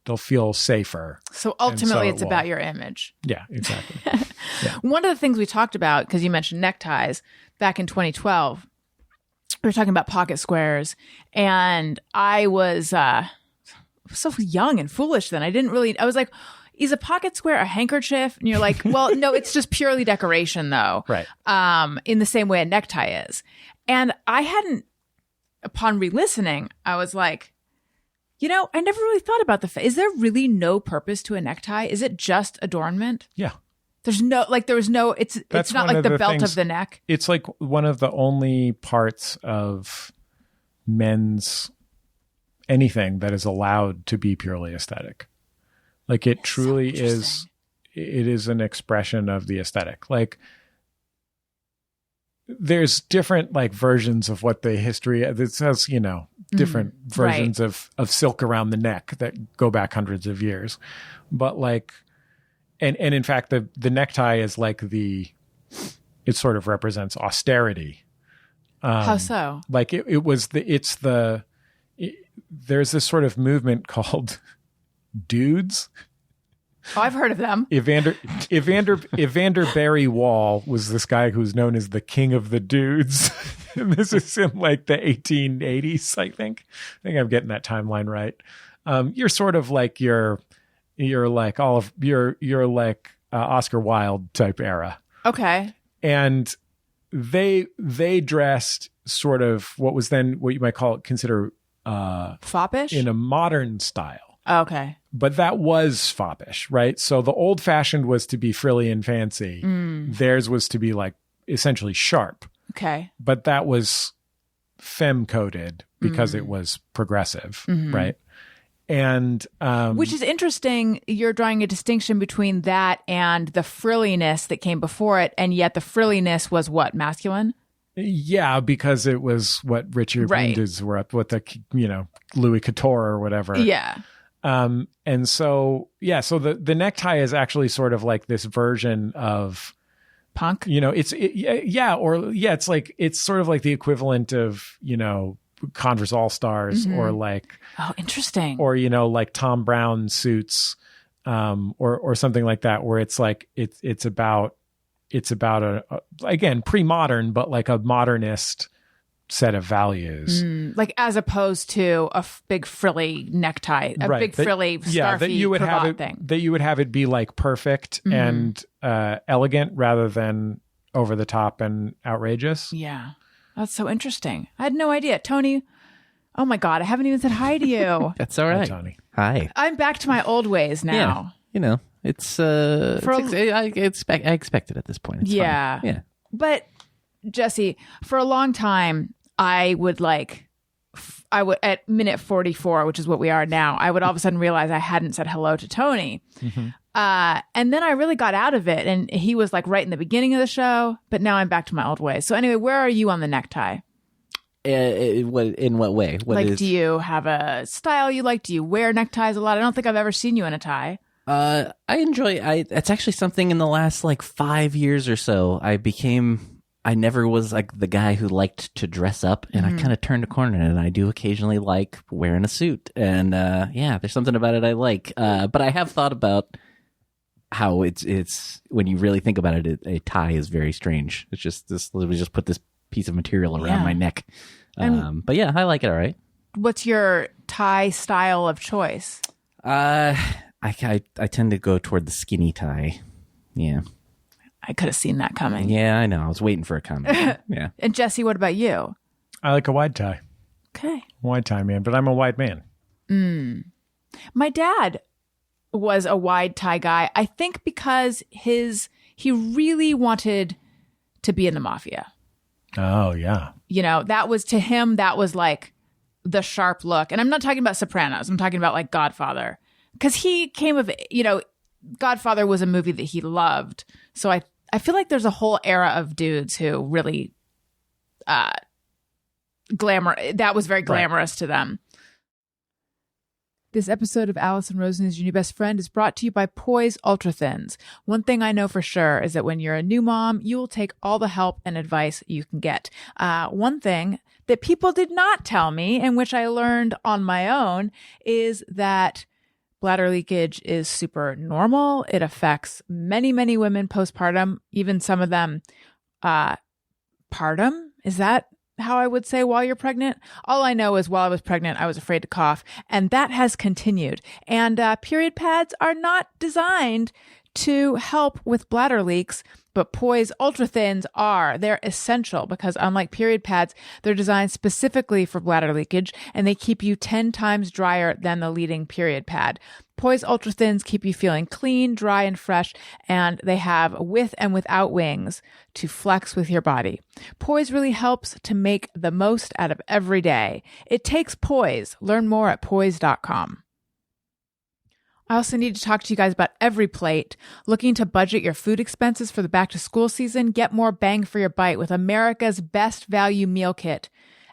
they'll feel safer. So ultimately, it's about your image. Yeah, exactly. Yeah. One of the things we talked about, because you mentioned neckties, back in 2012, we were talking about pocket squares, and I was so young and foolish then. I was like, is a pocket square a handkerchief? And you're like, well, no, it's just purely decoration though. Right. In the same way a necktie is. And I hadn't, upon re-listening, I was like, you know, I never really thought about is there really no purpose to a necktie? Is it just adornment? Yeah. It's not like the belt of the neck. It's like one of the only parts of men's anything that is allowed to be purely aesthetic. Like it truly is, it is an expression of the aesthetic. Like there's different like versions of what the history. It says, different versions of silk around the neck that go back hundreds of years, but like, and in fact, the necktie is like it sort of represents austerity. How so? Like there's this sort of movement called dudes. Oh, I've heard of them. Evander Barry Wall was this guy who's known as the king of the dudes. And this is in like the 1880s, I think. I think I'm getting that timeline right. You're sort of like you're like Oscar Wilde type era. Okay. And they dressed sort of what you might consider foppish in a modern style. Okay. But that was foppish, right? So the old fashioned was to be frilly and fancy. Theirs was to be like essentially sharp. Okay. But that was femme coded because it was progressive, right? And which is interesting. You're drawing a distinction between that and the frilliness that came before it, and yet the frilliness was what, masculine? Yeah, because it was what Richard Lindes were up with, the Louis Couture or whatever. Yeah. And so the necktie is actually sort of like this version of punk. It's like it's sort of like the equivalent of Converse All Stars or like interesting, or like Tom Brown suits, or something like that, where it's like it's about a again pre-modern but like a modernist set of values, like as opposed to a big frilly necktie, big frilly scarfy that you would have cravat it, thing. that you would have it be like perfect and elegant rather than over the top and outrageous. Yeah, that's so interesting. I had no idea, Tony. Oh my God, I haven't even said hi to you. That's all right. Hi, Tony. Hi. I'm back to my old ways now. Yeah, it's I expect it at this point. It's yeah, fine. Yeah. But Jesse, for a long time, I would at minute 44, which is what we are now, I would all of a sudden realize I hadn't said hello to Tony. And then I really got out of it, and he was like right in the beginning of the show, but now I'm back to my old ways. So anyway, where are you on the necktie? In what way? Do you have a style you like? Do you wear neckties a lot? I don't think I've ever seen you in a tie. I enjoy, it's actually something in the last like 5 years or so, I never was like the guy who liked to dress up, and I kind of turned a corner, and I do occasionally like wearing a suit, and there's something about it I like. But I have thought about how it's when you really think about it, a tie is very strange. It's just this. We just put this piece of material around my neck. But yeah, I like it. All right. What's your tie style of choice? I tend to go toward the skinny tie. Yeah. I could have seen that coming. Yeah, I know. I was waiting for a comment. Yeah. And Jesse, what about you? I like a wide tie. Okay. Wide tie man, but I'm a wide man. My dad was a wide tie guy. I think because he really wanted to be in the mafia. Oh, yeah. That was to him, that was like the sharp look. And I'm not talking about Sopranos. I'm talking about like Godfather. Because he came of, Godfather was a movie that he loved. So I feel like there's a whole era of dudes who really that was very glamorous to them. This episode of Allison Rosen is Your New Best Friend is brought to you by Poise Ultra Thins. One thing I know for sure is that when you're a new mom, you will take all the help and advice you can get. One thing that people did not tell me, and which I learned on my own, is that bladder leakage is super normal. It affects many, many women postpartum, even some of them partum. Is that how I would say while you're pregnant? All I know is while I was pregnant, I was afraid to cough, and that has continued. And period pads are not designed to help with bladder leaks, but Poise Ultra Thins are. They're essential because unlike period pads, they're designed specifically for bladder leakage, and they keep you 10 times drier than the leading period pad. Poise Ultra Thins keep you feeling clean, dry, and fresh, and they have with and without wings to flex with your body. Poise really helps to make the most out of every day. It takes Poise. Learn more at poise.com. I also need to talk to you guys about Every Plate. Looking to budget your food expenses for the back to school season? Get more bang for your bite with America's best value meal kit.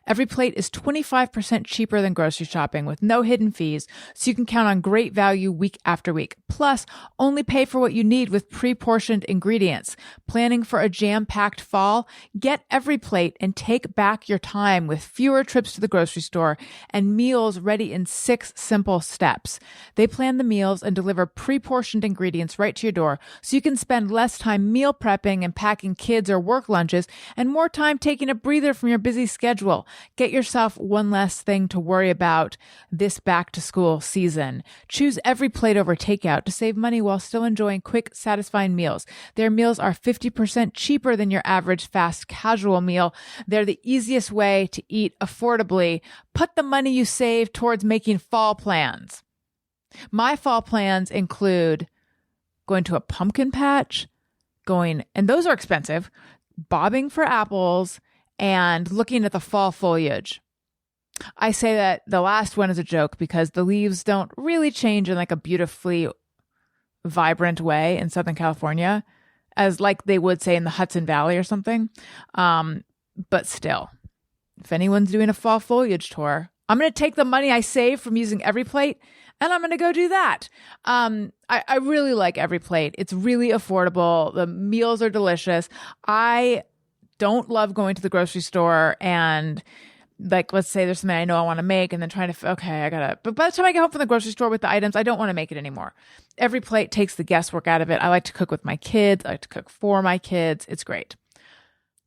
Every Plate is 25% cheaper than grocery shopping with no hidden fees, so you can count on great value week after week. Plus, only pay for what you need with pre-portioned ingredients. Planning for a jam-packed fall? Get Every Plate and take back your time with fewer trips to the grocery store and meals ready in 6 simple steps. They plan the meals and deliver pre-portioned ingredients right to your door, so you can spend less time meal prepping and packing kids or work lunches and more time taking a breather from your busy schedule. Get yourself one less thing to worry about this back to school season. Choose Every Plate over takeout to save money while still enjoying quick, satisfying meals. Their meals are 50% cheaper than your average fast casual meal. They're the easiest way to eat affordably. Put the money you save towards making fall plans. My fall plans include going to a pumpkin patch, and those are expensive, bobbing for apples, and looking at the fall foliage. I say that the last one is a joke because the leaves don't really change in like a beautifully vibrant way in Southern California, as like they would say in the Hudson Valley or something. But still, if anyone's doing a fall foliage tour, I'm going to take the money I save from using Every Plate and I'm going to go do that. I really like Every Plate. It's really affordable. The meals are delicious. I don't love going to the grocery store and like, let's say there's something I know I want to make and then trying to, but by the time I get home from the grocery store with the items, I don't want to make it anymore. Every Plate takes the guesswork out of it. I like to cook with my kids. I like to cook for my kids. It's great.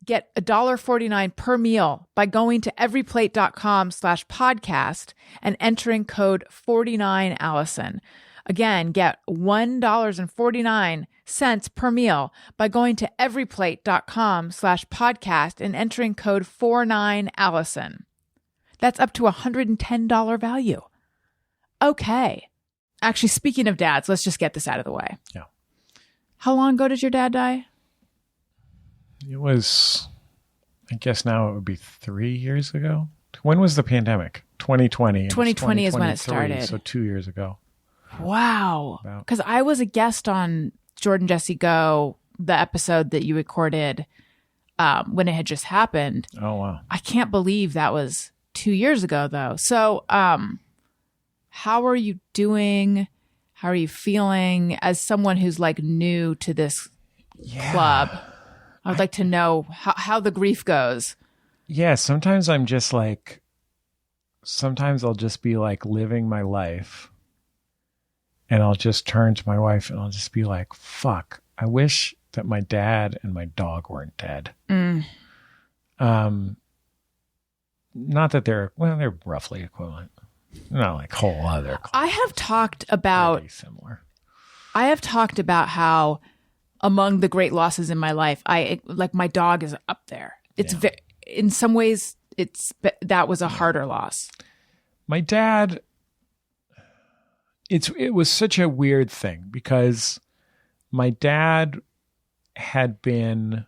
Get $1.49 per meal by going to everyplate.com/podcast and entering code 49Allison. Again, get $1.49 per meal by going to everyplate.com/podcast and entering code 49Allison. That's up to $110 value. Okay. Actually, speaking of dads, let's just get this out of the way. Yeah. How long ago did your dad die? It was, I guess now it would be 3 years ago. When was the pandemic? 2020. 2020 is when it started. So 2 years ago. Wow. Because I was a guest on Jordan Jesse Go, the episode that you recorded when it had just happened. Oh, wow. I can't believe that was 2 years ago, though. So how are you doing? How are you feeling as someone who's like new to this club? I would like to know how the grief goes. Yeah, sometimes I'm just like, sometimes I'll just be like living my life. And I'll just turn to my wife and I'll just be like, fuck, I wish that my dad and my dog weren't dead. Not that they're roughly equivalent. Not like whole other. I have talked about similar. I have talked about how among the great losses in my life, my dog is up there. It's in some ways that was a harder loss. My dad, it was such a weird thing because my dad had been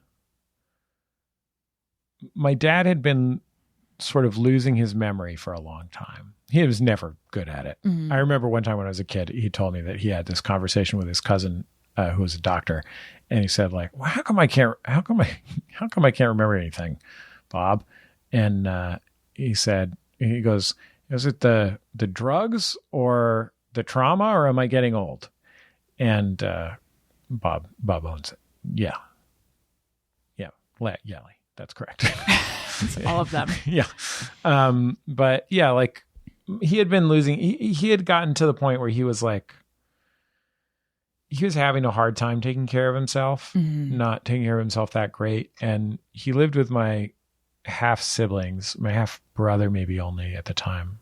sort of losing his memory for a long time. He was never good at it. Mm-hmm. I remember one time when I was a kid, he told me that he had this conversation with his cousin who was a doctor, and he said like, well, how come I can't remember anything, Bob? And he goes, is it the drugs or the trauma, or am I getting old? And Bob owns it. Yeah, that's correct. It's all of them. Yeah. But yeah, like he had been losing, he had gotten to the point where he was like, he was having a hard time taking care of himself, not taking care of himself that great. And he lived with my half siblings, my half brother, maybe only at the time,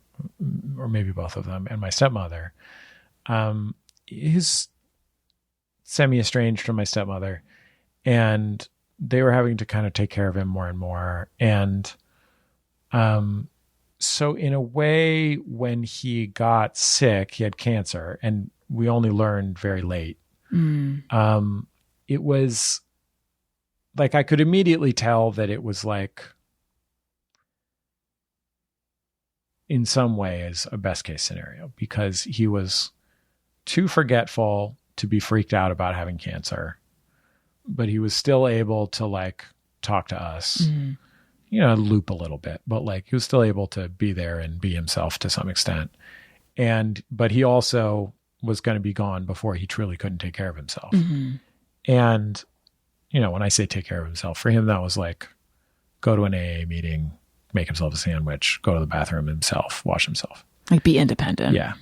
or maybe both of them, and my stepmother. He's semi-estranged from my stepmother, and they were having to kind of take care of him more and more. And so in a way, when he got sick, he had cancer, and we only learned very late. It was like, I could immediately tell that it was like, in some ways, a best case scenario, because he was too forgetful to be freaked out about having cancer, but he was still able to like talk to us, loop a little bit, but like he was still able to be there and be himself to some extent. But he also was going to be gone before he truly couldn't take care of himself. And, when I say take care of himself, for him, that was like go to an AA meeting, make himself a sandwich, go to the bathroom himself, wash himself. Like be independent. Yeah.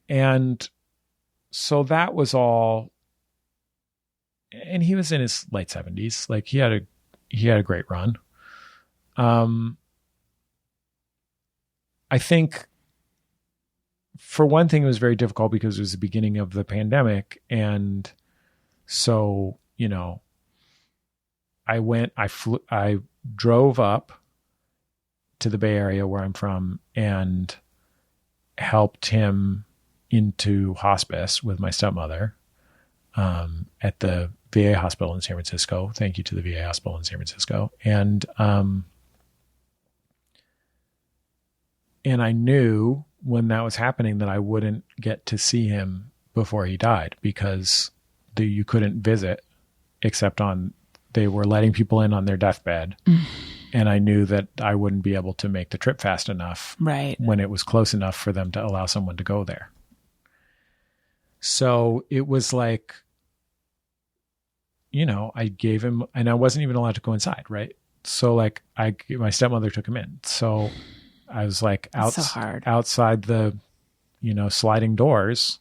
And so that was all. And he was in his late 70s. Like he had a great run. I think for one thing, it was very difficult because it was the beginning of the pandemic. And so, I drove up to the Bay Area where I'm from and helped him into hospice with my stepmother at the VA hospital in San Francisco. Thank you to the VA hospital in San Francisco. And I knew when that was happening that I wouldn't get to see him before he died because you couldn't visit except they were letting people in on their deathbed. And I knew that I wouldn't be able to make the trip fast enough when it was close enough for them to allow someone to go there. So it was like, I gave him, and I wasn't even allowed to go inside. Right. So like my stepmother took him in. So I was like outside the, sliding doors,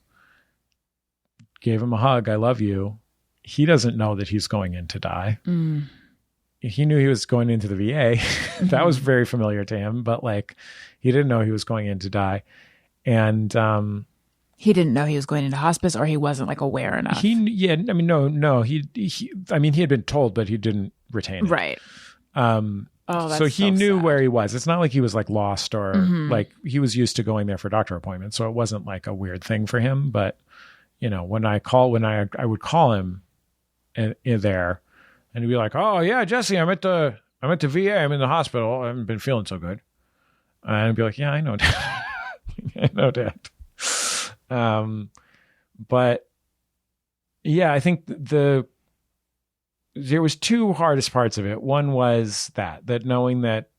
gave him a hug. I love you. He doesn't know that he's going in to die. He knew he was going into the VA. That was very familiar to him, but like he didn't know he was going in to die. And he didn't know he was going into hospice, or he wasn't like aware enough. He had been told, but he didn't retain it. Right. So he knew sad. where he was. It's not like he was like lost or like he was used to going there for doctor appointments. So it wasn't like a weird thing for him. But, when I would call him in there and he'd be like, oh yeah, Jesse, I'm at the VA. I'm in the hospital. I haven't been feeling so good. And I'd be like, yeah, I know, Dad. I know, Dad. But yeah, I think there was two hardest parts of it. One was that knowing that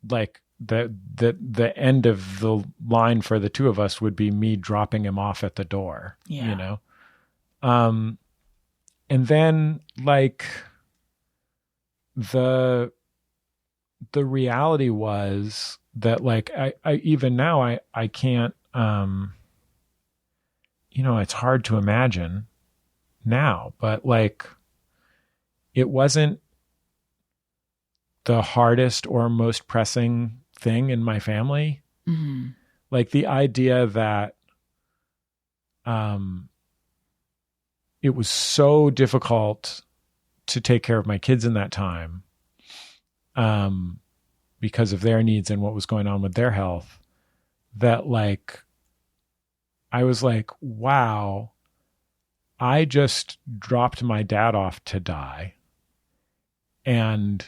like the end of the line for the two of us would be me dropping him off at the door, and then like the reality was that like, I even now I can't, it's hard to imagine now, but like it wasn't the hardest or most pressing thing in my family. Like the idea that it was so difficult to take care of my kids in that time because of their needs and what was going on with their health, that like I was like, wow, I just dropped my dad off to die, and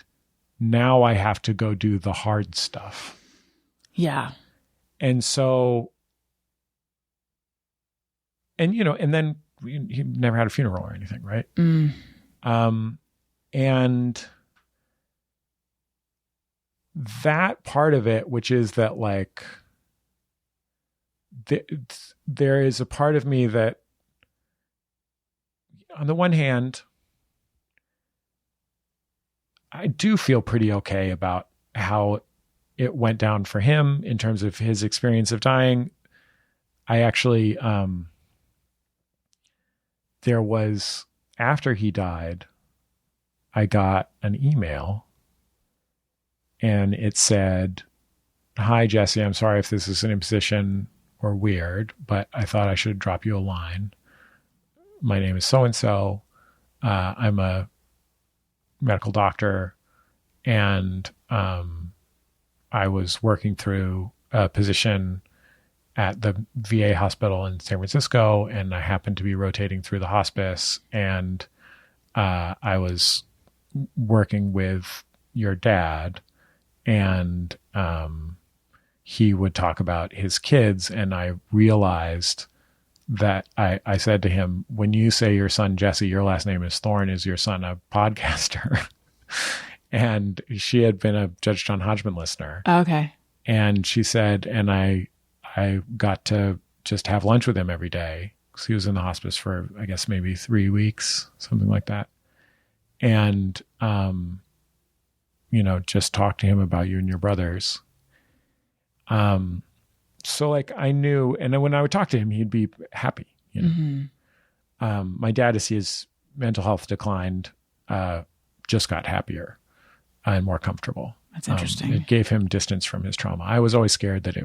now I have to go do the hard stuff. Yeah. And so, and then he never had a funeral or anything, right? And that part of it, which is that like, there is a part of me that, on the one hand, I do feel pretty okay about how it went down for him in terms of his experience of dying. I actually, there was, after he died, I got an email and it said, "Hi, Jesse, I'm sorry if this is an imposition or weird, but I thought I should drop you a line. My name is so-and-so. I'm a medical doctor, and I was working through a position at the VA hospital in San Francisco, and I happened to be rotating through the hospice, and I was working with your dad, and he would talk about his kids. And I realized that I said to him, when you say your son, Jesse, your last name is Thorn, is your son a podcaster? And she had been a Judge John Hodgeman listener. Okay. And she said, and I got to just have lunch with him every day. Because he was in the hospice for, I guess, maybe 3 weeks, something like that. And, just talk to him about you and your brothers. So like I knew, and then when I would talk to him, he'd be happy, My dad, as his mental health declined, just got happier and more comfortable. That's interesting. It gave him distance from his trauma. I was always scared that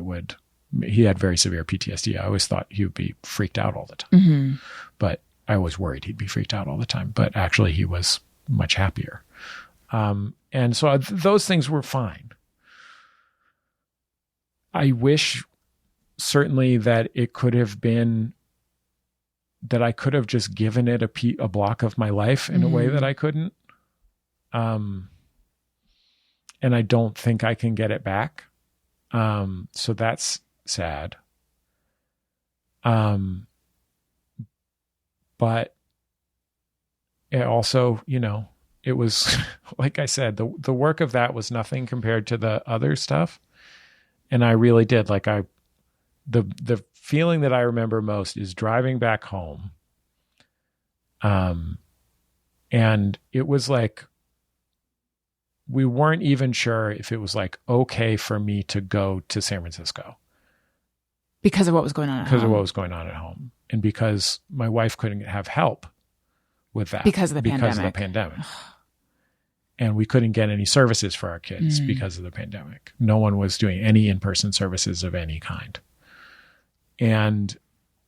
he had very severe PTSD. I always thought he would be freaked out all the time, but I was worried he'd be freaked out all the time, but actually he was much happier. And so those things were fine. I wish certainly that it could have been that I could have just given it a block of my life in a way that I couldn't. And I don't think I can get it back. So that's sad. But it also, it was, like I said, the work of that was nothing compared to the other stuff. And I really did. Like the feeling that I remember most is driving back home. And it was like, we weren't even sure if it was like okay for me to go to San Francisco. Because of what was going on at home. Because of what was going on at home. And because my wife couldn't have help with that. Because of the pandemic. And we couldn't get any services for our kids because of the pandemic. No one was doing any in-person services of any kind. And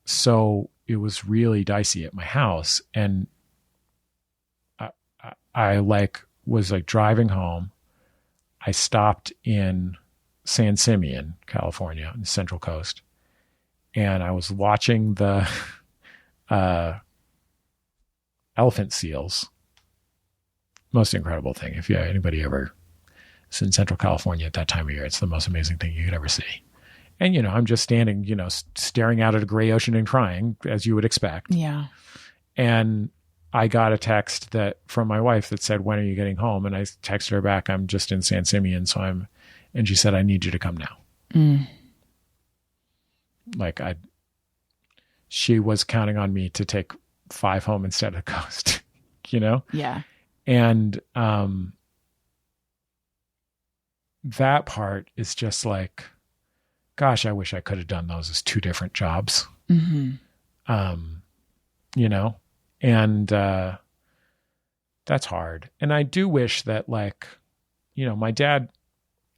so it was really dicey at my house. And I was driving home. I stopped in San Simeon, California, on the Central Coast. And I was watching the elephant seals. Most incredible thing. If anybody ever is in Central California at that time of year, it's the most amazing thing you could ever see. And, I'm just standing, staring out at a gray ocean and crying, as you would expect. Yeah. And I got a text from my wife that said, when are you getting home? And I texted her back, I'm just in San Simeon. And she said, I need you to come now. She was counting on me to take 5 home instead of the coast, Yeah. And that part is just like, gosh, I wish I could have done those as 2 different jobs. And that's hard. And I do wish that my dad,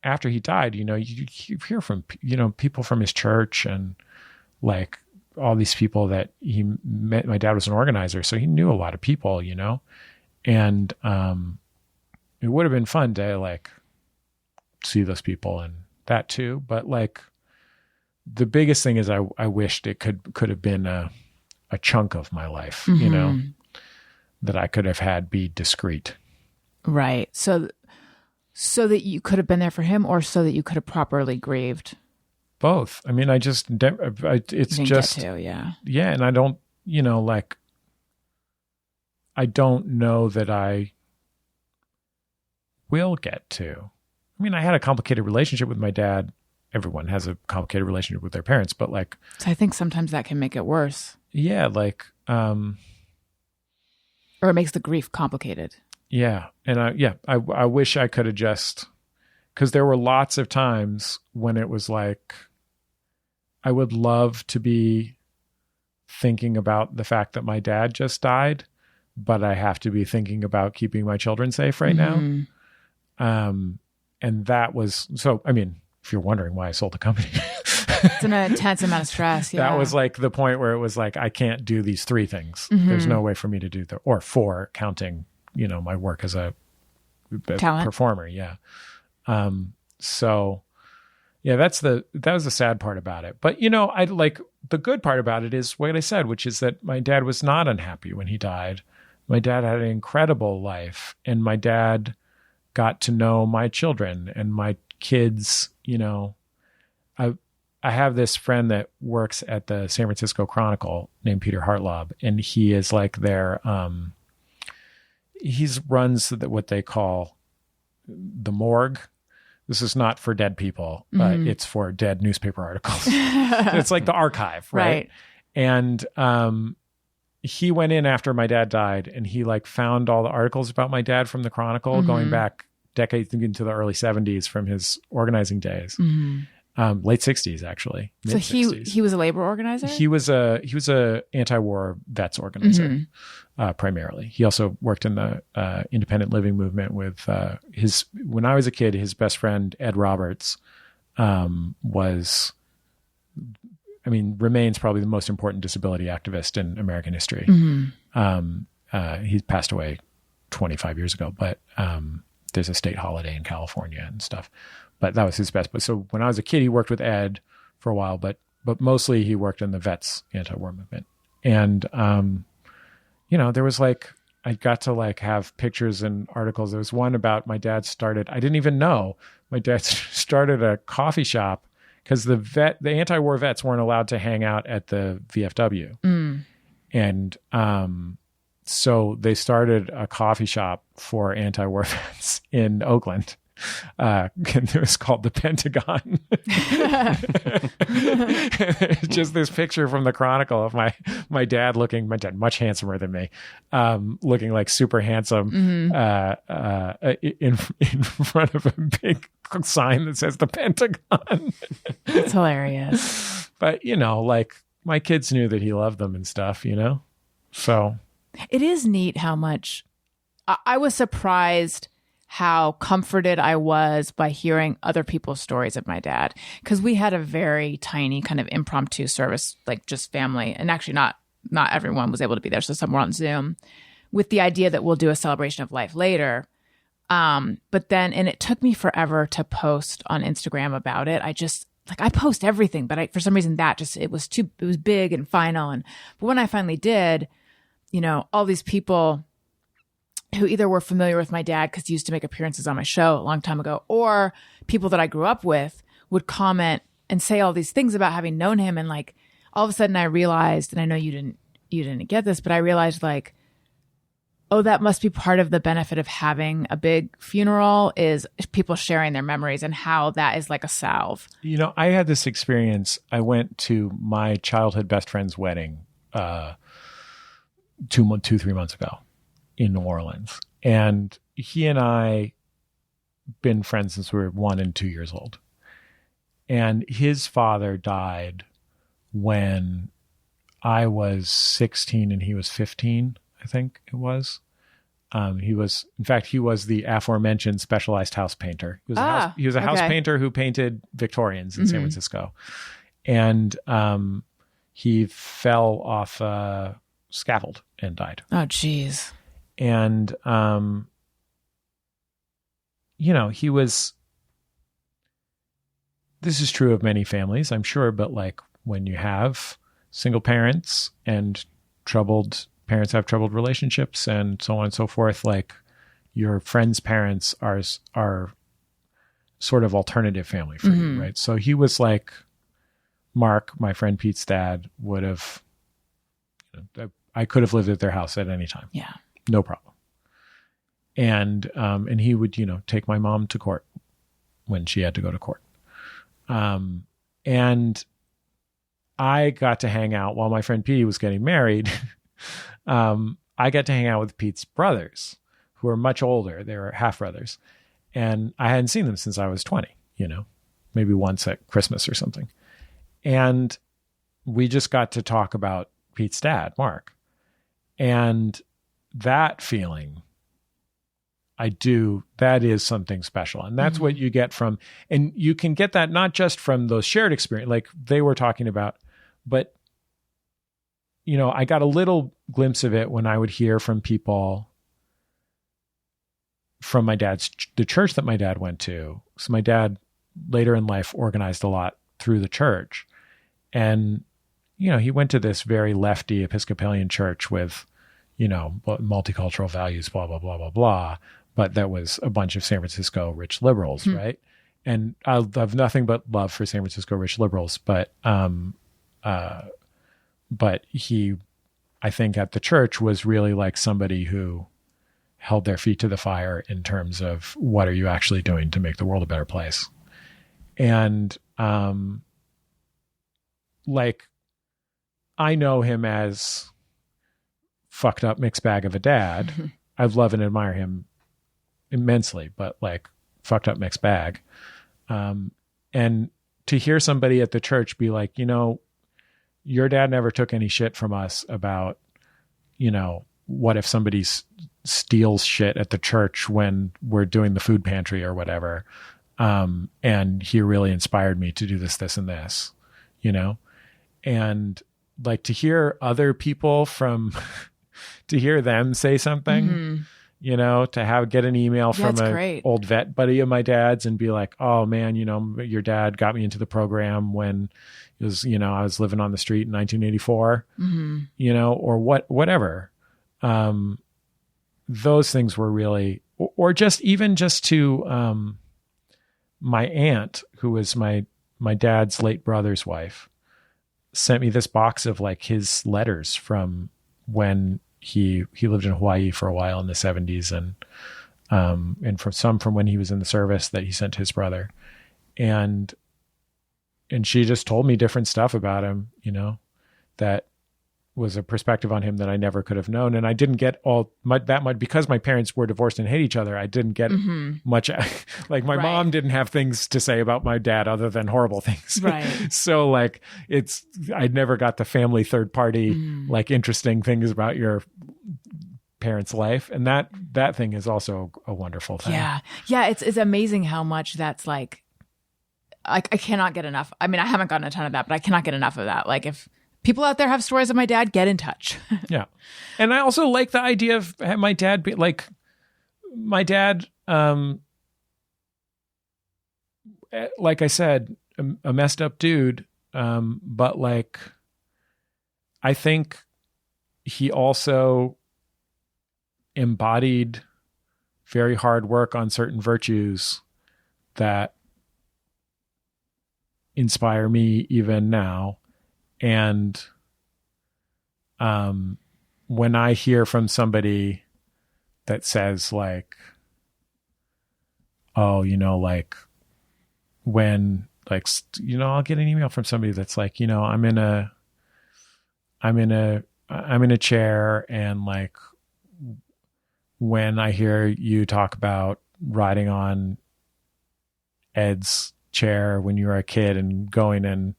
after he died, you hear from, people from his church and all these people that he met. My dad was an organizer, so he knew a lot of people, and it would have been fun to see those people and that too. But the biggest thing is I wished it could have been a chunk of my life, that I could have had be discreet. Right. So that you could have been there for him, or so that you could have properly grieved. Both. I mean, it's just, yeah. Yeah. And I don't, I don't know that I will get to. I mean, I had a complicated relationship with my dad. Everyone has a complicated relationship with their parents, but so I think sometimes that can make it worse. Yeah. Or it makes the grief complicated. Yeah. And I wish I could have because there were lots of times when it was I would love to be thinking about the fact that my dad just died, but I have to be thinking about keeping my children safe right now. And that was, so, I mean, if you're wondering why I sold the company, it's an intense amount of stress. Yeah. That was the point where it was I can't do these 3 things. There's no way for me to do or 4, counting, my work as a performer. Yeah. So yeah, that was the sad part about it. But, I the good part about it is what I said, which is that my dad was not unhappy when he died. My dad had an incredible life, and my dad got to know my children and my kids, I have this friend that works at the San Francisco Chronicle named Peter Hartlaub, and he is like their, he runs what they call the morgue. This is not for dead people. It's for dead newspaper articles. It's like the archive, right? And he went in after my dad died, and he like found all the articles about my dad from the Chronicle going back decades into the early 70s from his organizing days. Late 60s, actually. So he was a labor organizer? He was a anti-war vets organizer, primarily. He also worked in the independent living movement with when I was a kid, his best friend, Ed Roberts, remains probably the most important disability activist in American history. He passed away 25 years ago, but there's a state holiday in California and stuff. But that was his best. But so when I was a kid, he worked with Ed for a while, but mostly he worked in the vets anti-war movement. And, there was like, I got to like have pictures and articles. There was one about my dad I didn't even know my dad started a coffee shop because the anti-war vets weren't allowed to hang out at the VFW. And, so they started a coffee shop for anti-war vets in Oakland. And it was called the Pentagon. Just this picture from the Chronicle of my dad much handsomer than me, looking like super handsome, in front of a big sign that says the Pentagon. It's hilarious. But like my kids knew that he loved them and stuff, so it is neat how much I was surprised how comforted I was by hearing other people's stories of my dad. Because we had a very tiny kind of impromptu service, like just family. And actually not everyone was able to be there. So some were on Zoom with the idea that we'll do a celebration of life later. But then, and it took me forever to post on Instagram about it. I post everything, but for some reason it was big and final. But when I finally did, all these people who either were familiar with my dad because he used to make appearances on my show a long time ago, or people that I grew up with would comment and say all these things about having known him. And like, all of a sudden I realized, and I know you didn't get this, but I realized like, oh, that must be part of the benefit of having a big funeral is people sharing their memories and how that is like a salve. I had this experience. I went to my childhood best friend's wedding 3 months ago in New Orleans. And he and I been friends since we were 1 and 2 years old. And his father died when I was 16 and he was 15, I think it was. He was the aforementioned specialized house painter. He was a house painter who painted Victorians in San Francisco. And he fell off a scaffold and died. Oh, geez. And, he was, this is true of many families, I'm sure, but like when you have single parents and parents have troubled relationships and so on and so forth, like your friend's parents are sort of alternative family for you, right? So he was like, Mark, my friend Pete's dad, would have, I could have lived at their house at any time. Yeah. No problem. And he would, take my mom to court when she had to go to court. And I got to hang out while my friend Pete was getting married. I got to hang out with Pete's brothers, who are much older. They were half brothers. And I hadn't seen them since I was 20, maybe once at Christmas or something. And we just got to talk about Pete's dad, Mark. And that feeling, that is something special. And that's what you get from, and you can get that not just from those shared experience, like they were talking about, but, I got a little glimpse of it when I would hear from people from the church that my dad went to. So my dad later in life organized a lot through the church. And, he went to this very lefty Episcopalian church with, multicultural values, blah, blah, blah, blah, blah. But that was a bunch of San Francisco rich liberals, right? and I have nothing but love for San Francisco rich liberals, but he, I think at the church was really like somebody who held their feet to the fire in terms of what are you actually doing to make the world a better place. And, like, I know him as fucked up mixed bag of a dad. I love and admire him immensely, but like fucked up mixed bag. And to hear somebody at the church be like, your dad never took any shit from us about, what if somebody steals shit at the church when we're doing the food pantry or whatever. And he really inspired me to do this, this, and this, and like to hear other people to hear them say something, to get an email from an old vet buddy of my dad's and be like, oh man, your dad got me into the program when it was, I was living on the street in 1984, or whatever. Those things were really, or just to, my aunt, who was my dad's late brother's wife, sent me this box of like his letters from when he lived in Hawaii for a while in the 70s, and from when he was in the service that he sent to his brother. And she just told me different stuff about him, that was a perspective on him that I never could have known. And I didn't get that much because my parents were divorced and hate each other. I didn't get much, like my mom didn't have things to say about my dad other than horrible things. Right. So like I never got the family third party, like interesting things about your parents' life. And that thing is also a wonderful thing. Yeah. Yeah. It's amazing how much that's like, I cannot get enough. I mean, I haven't gotten a ton of that, but I cannot get enough of that. Like if people out there have stories of my dad, get in touch. Yeah. And I also like the idea of my dad be like, like I said, a messed up dude. But like, I think he also embodied very hard work on certain virtues that inspire me even now. And when I hear from somebody that says like, oh, like when like, I'll get an email from somebody that's like, I'm in a chair, and like when I hear you talk about riding on Ed's chair when you were a kid and going and,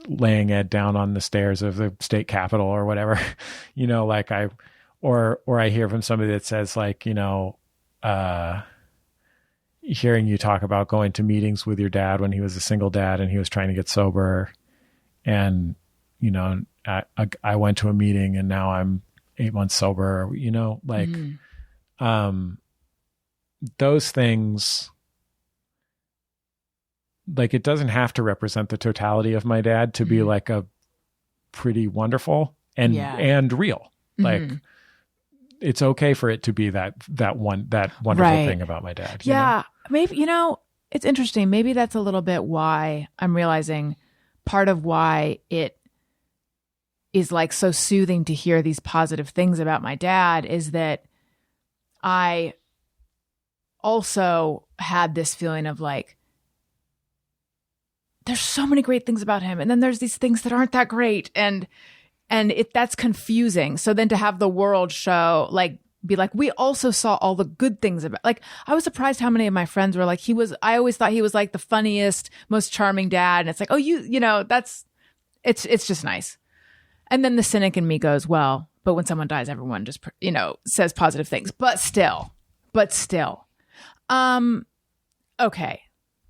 laying Ed down on the stairs of the state capitol or whatever, like or I hear from somebody that says like, hearing you talk about going to meetings with your dad when he was a single dad and he was trying to get sober. And, I went to a meeting and now I'm 8 months sober, like, those things, like it doesn't have to represent the totality of my dad to be like a pretty wonderful and real. Like it's okay for it to be that wonderful thing about my dad. Yeah. Maybe, it's interesting. Maybe that's a little bit why I'm realizing part of why it is like so soothing to hear these positive things about my dad is that I also had this feeling of like, there's so many great things about him. And then there's these things that aren't that great. And that's confusing. So then to have the world show, like, be like, we also saw all the good things about, like, I was surprised how many of my friends were like, I always thought he was like the funniest, most charming dad. And it's like, oh, it's just nice. And then the cynic in me goes, well, but when someone dies, everyone just, says positive things, but still. Okay.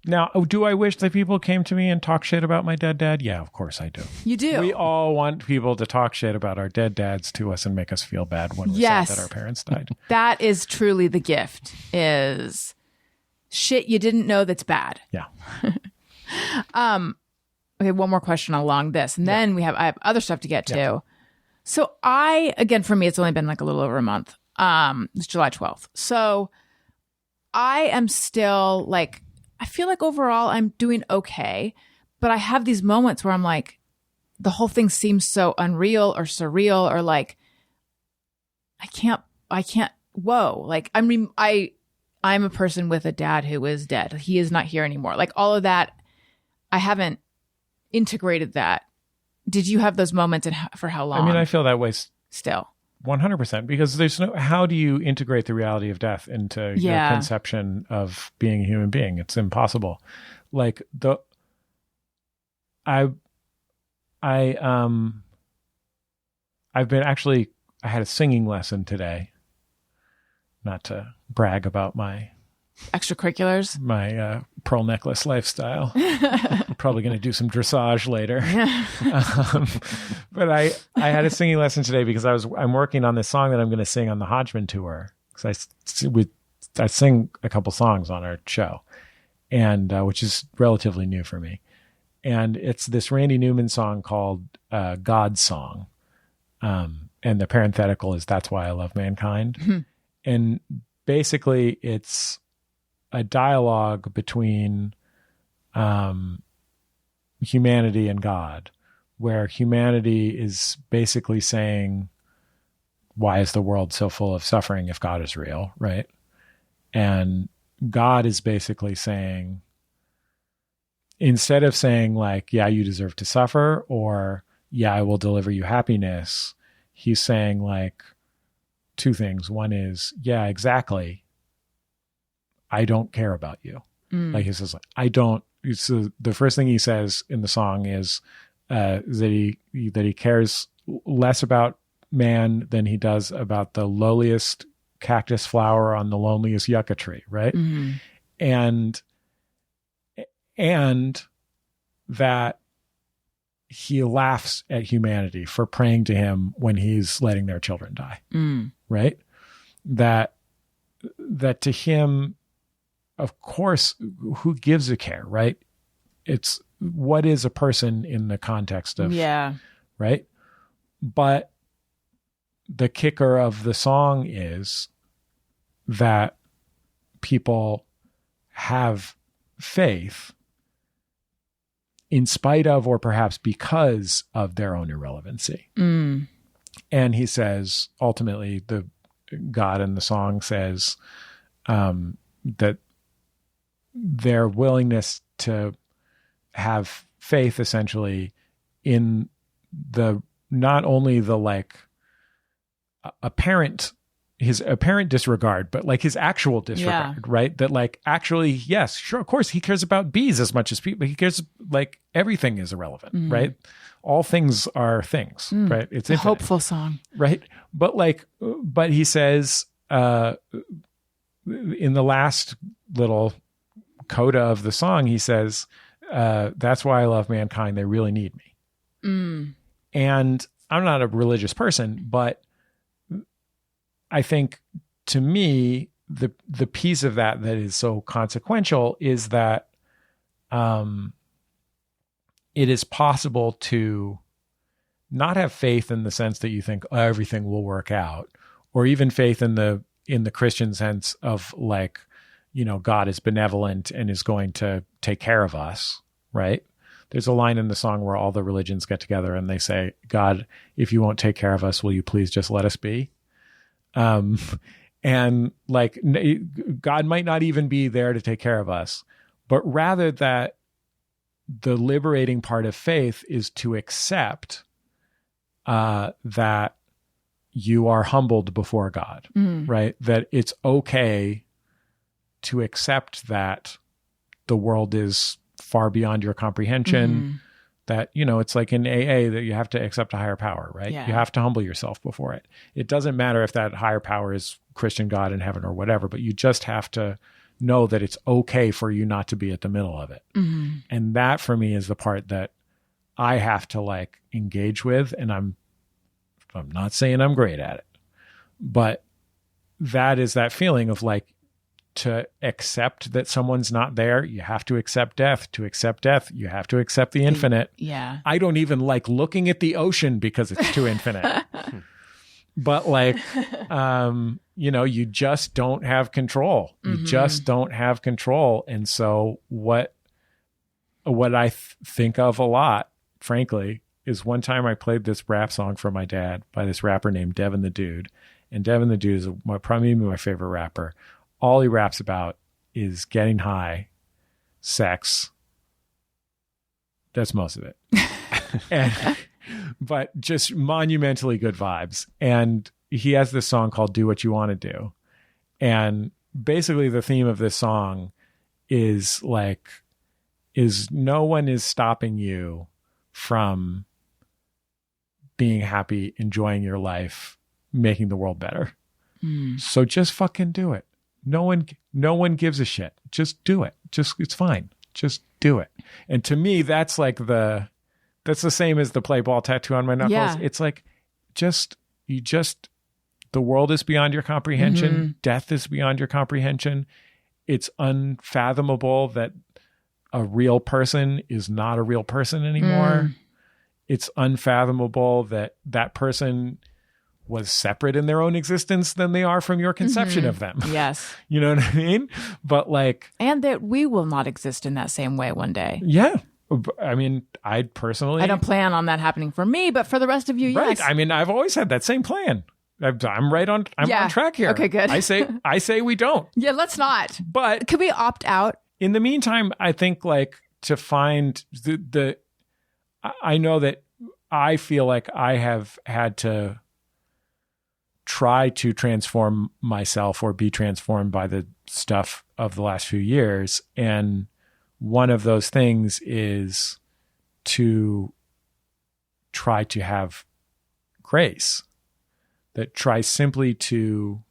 Now, do I wish that people came to me and talk shit about my dead dad? Yeah, of course I do. You do. We all want people to talk shit about our dead dads to us and make us feel bad when we're sad that our parents died. That is truly the gift, is shit you didn't know that's bad. Yeah. Okay, one more question along this. And then I have other stuff to get to. So again, for me, it's only been like a little over a month. It's July 12th. So I am still like, I feel like overall I'm doing okay, but I have these moments where I'm like, the whole thing seems so unreal or surreal, or like, I can't, whoa, like I'm a person with a dad who is dead. He is not here anymore. Like all of that, I haven't integrated that. Did you have those moments, and for how long? I mean, I feel that way still. 100%, because there's no, how do you integrate the reality of death into your conception of being a human being? It's impossible. Like I've been actually, I had a singing lesson today, not to brag about my extracurriculars, my pearl necklace lifestyle. I'm probably going to do some dressage later. But I had a singing lesson today because I'm working on this song that I'm going to sing on the Hodgeman tour. Because I sing a couple songs on our show, and which is relatively new for me. And it's this Randy Newman song called God's Song. And the parenthetical is That's Why I Love Mankind. Mm-hmm. And basically it's a dialogue between humanity and God, where humanity is basically saying, why is the world so full of suffering if God is real, right? And God is basically saying, instead of saying like, yeah, you deserve to suffer, or yeah, I will deliver you happiness, he's saying like two things. One is, yeah, exactly, I don't care about you. Like he says, I don't. So the first thing he says in the song is that he cares less about man than he does about the lowliest cactus flower on the loneliest yucca tree, right? Mm-hmm. And that he laughs at humanity for praying to him when he's letting their children die, right? That to him, of course, who gives a care, right? It's what is a person in the context of, right? But the kicker of the song is that people have faith in spite of, or perhaps because of, their own irrelevancy. And he says, ultimately, the God in the song says that their willingness to have faith essentially in the, not only the like his apparent disregard, but like his actual disregard, right? That like, actually, yes, sure, of course, he cares about bees as much as people, but he cares, like, everything is irrelevant, right? All things are things, right? It's a hopeful song, right? But like, but he says in the last little coda of the song, he says, that's why I love mankind. They really need me. And I'm not a religious person, but I think to me, the piece of that is so consequential is that it is possible to not have faith in the sense that you think, oh, everything will work out, or even faith in the Christian sense of like, you know, God is benevolent and is going to take care of us, right? There's a line in the song where all the religions get together and they say, God, if you won't take care of us, will you please just let us be? And like, God might not even be there to take care of us, but rather that the liberating part of faith is to accept that you are humbled before God, right? That it's okay to accept that the world is far beyond your comprehension, that, you know, it's like in AA that you have to accept a higher power, right? Yeah. You have to humble yourself before it. It doesn't matter if that higher power is Christian God in heaven or whatever, but you just have to know that it's okay for you not to be at the middle of it. And that for me is the part that I have to like engage with. And I'm not saying I'm great at it, but that is that feeling of like, to accept that someone's not there, you have to accept death. To accept death, you have to accept the infinite. Yeah. I don't even like looking at the ocean because it's too infinite. but like, you just don't have control. You just don't have control. And so what I think of a lot, frankly, is one time I played this rap song for my dad by this rapper named Devin the Dude. And Devin the Dude is probably my favorite rapper. All he raps about is getting high, sex. That's most of it. But just monumentally good vibes. And he has this song called Do What You Want to Do. And basically the theme of this song is no one is stopping you from being happy, enjoying your life, making the world better. So just fucking do it. No one gives a shit. Just do it. It's fine. Just do it. And to me, that's like that's the same as the play ball tattoo on my knuckles. Yeah. It's like, the world is beyond your comprehension. Death is beyond your comprehension. It's unfathomable that a real person is not a real person anymore. It's unfathomable that that person was separate in their own existence than they are from your conception of them. Yes. You know what I mean? But like... And that we will not exist in that same way one day. Yeah. I mean, I don't plan on that happening for me, but for the rest of you, right. yes. I mean, I've always had that same plan. I'm on track here. Okay, good. I say we don't. Yeah, let's not. But could we opt out? In the meantime, I think like to find I know that I feel like I have had to try to transform myself or be transformed by the stuff of the last few years. And one of those things is to try to have grace, that try simply to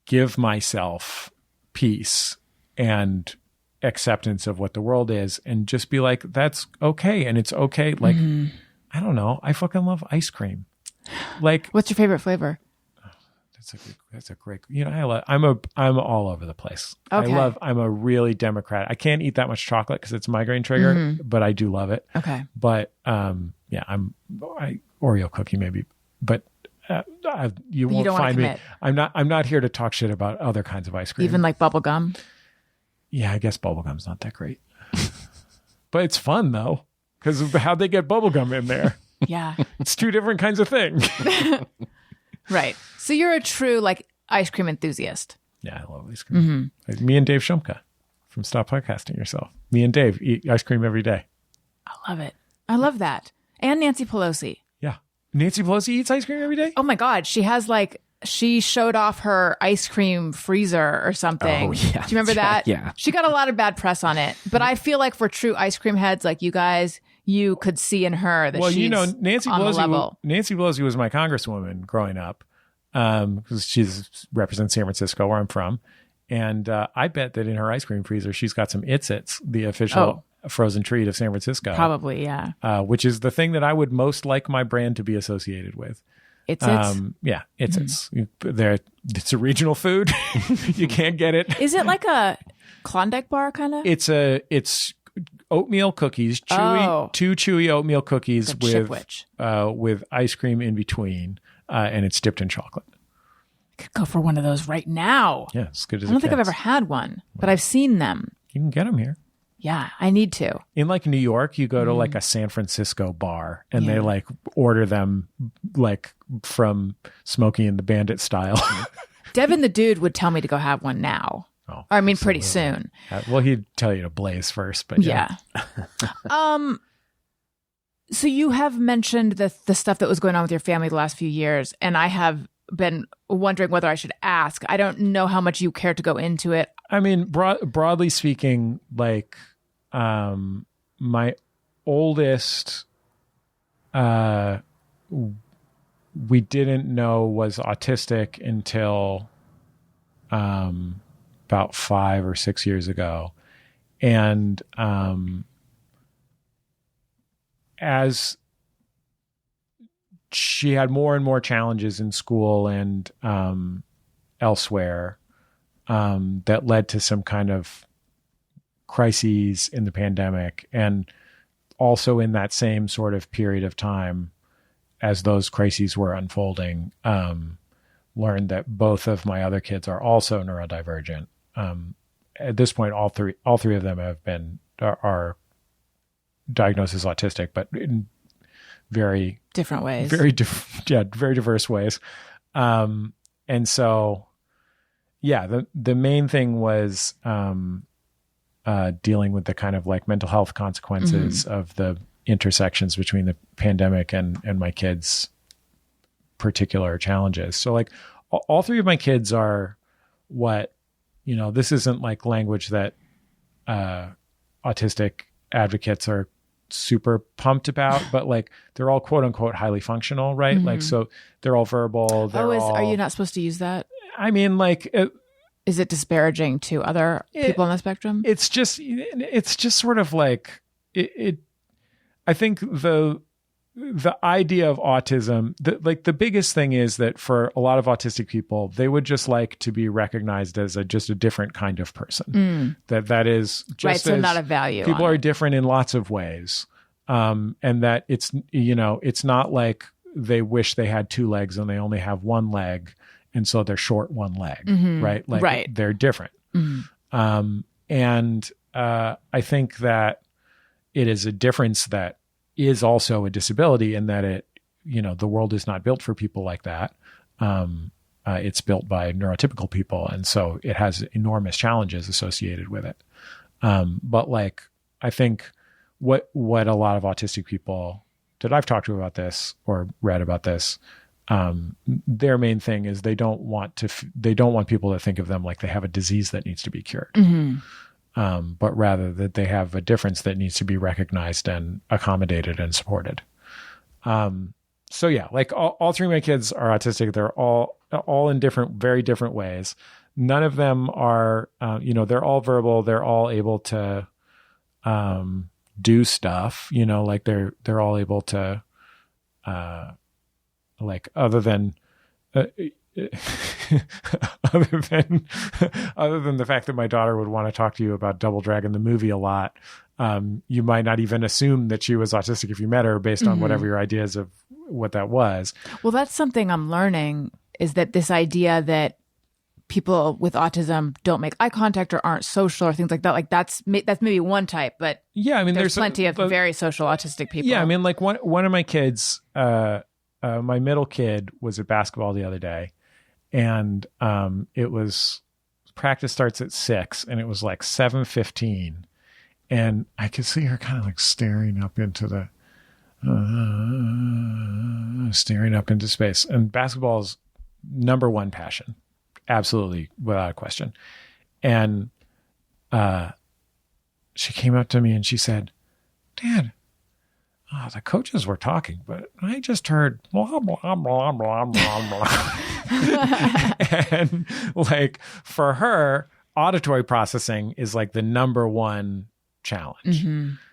give myself peace and acceptance of what the world is and just be like, that's okay. And it's okay. Like, I don't know. I fucking love ice cream. Like, what's your favorite flavor? That's a great, I'm all over the place. Okay. I'm a really Democrat. I can't eat that much chocolate because it's a migraine trigger, but I do love it. Okay. But, Oreo cookie maybe, but you won't find me. I'm not here to talk shit about other kinds of ice cream. Even like bubble gum? Yeah, I guess bubblegum's not that great. But it's fun though, because of how they get bubblegum in there. Yeah. It's two different kinds of things. Right. So you're a true like ice cream enthusiast. Yeah, I love ice cream. Like me and Dave Shumka from Stop Podcasting Yourself. Me and Dave eat ice cream every day. I love it. I love that. And Nancy Pelosi. Yeah. Nancy Pelosi eats ice cream every day? Oh my God. She showed off her ice cream freezer or something. Oh, yeah. Do you remember that? Yeah. She got a lot of bad press on it. But I feel like for true ice cream heads like you guys, you could see in her that she's Nancy on the level. Nancy Pelosi was my congresswoman growing up because she represents San Francisco, where I'm from. And I bet that in her ice cream freezer, she's got some It's, the official frozen treat of San Francisco. Probably, yeah. Which is the thing that I would most like my brand to be associated with. It's yeah, it's a regional food. You can't get it. Is it like a Klondike bar kind of? It's oatmeal cookies, two chewy oatmeal cookies with ice cream in between, and it's dipped in chocolate. I could go for one of those right now. Yeah, it's good as I don't think I've ever had one, but I've seen them. You can get them here. Yeah, I need to. In like New York, you go to like a San Francisco bar and they like order them like from Smokey and the Bandit style. Devin the Dude would tell me to go have one now. Oh, I mean, pretty soon. Well, he'd tell you to blaze first, but yeah. So you have mentioned the stuff that was going on with your family the last few years, and I have been wondering whether I should ask. I don't know how much you care to go into it. I mean, broadly speaking, like my oldest, we didn't know was autistic until about 5 or 6 years ago. And as she had more and more challenges in school and elsewhere, that led to some kind of crises in the pandemic. And also in that same sort of period of time, as those crises were unfolding, learned that both of my other kids are also neurodivergent. At this point, all three of them are diagnosed as autistic, but in very different ways, very diverse ways. And so, yeah, the main thing was dealing with the kind of like mental health consequences of the intersections between the pandemic and my kids' particular challenges. So like all three of my kids are what, this isn't like language that autistic advocates are super pumped about, but like they're all quote unquote highly functional, right? Like, so they're all verbal. Are you not supposed to use that? I mean, like, is it disparaging to other people on the spectrum? It's just sort of like I think the idea of autism, the biggest thing is that for a lot of autistic people, they would just like to be recognized as just a different kind of person. That is just right. So not a value. People are different in lots of ways, and that it's not like they wish they had two legs and they only have one leg, and so they're short one leg, right? Like right. They're different. And I think that it is a difference that is also a disability in that it, the world is not built for people like that. It's built by neurotypical people. And so it has enormous challenges associated with it. But like, I think what a lot of autistic people that I've talked to about this or read about this, their main thing is they don't want people to think of them like they have a disease that needs to be cured. But rather that they have a difference that needs to be recognized and accommodated and supported. So yeah, like all three of my kids are autistic. They're all in very different ways. None of them are, they're all verbal. They're all able to do stuff, like they're all able to, like other than the fact that my daughter would want to talk to you about Double Dragon the movie a lot, you might not even assume that she was autistic if you met her based on whatever your ideas of what that was. Well, that's something I'm learning, is that this idea that people with autism don't make eye contact or aren't social or things like that. Like that's maybe one type, but yeah, I mean, there's plenty of very social autistic people. Yeah, I mean, like one of my kids, my middle kid was at basketball the other day. And it was practice starts at 6 and it was like 7:15, and I could see her kind of like staring up into space. And basketball is number one passion, absolutely without a question. And she came up to me and she said, "Dad, the coaches were talking, but I just heard blah, blah, blah, blah, blah, blah." And like for her, auditory processing is like the number one challenge.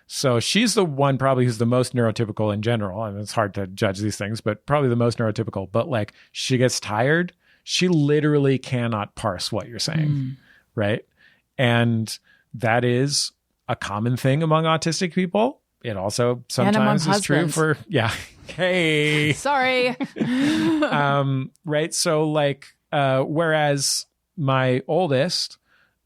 So she's the one probably who's the most neurotypical in general. And it's hard to judge these things, but probably the most neurotypical. But like she gets tired, she literally cannot parse what you're saying. Right. And that is a common thing among autistic people. It also sometimes is true for, hey, sorry. Right. So like, whereas my oldest,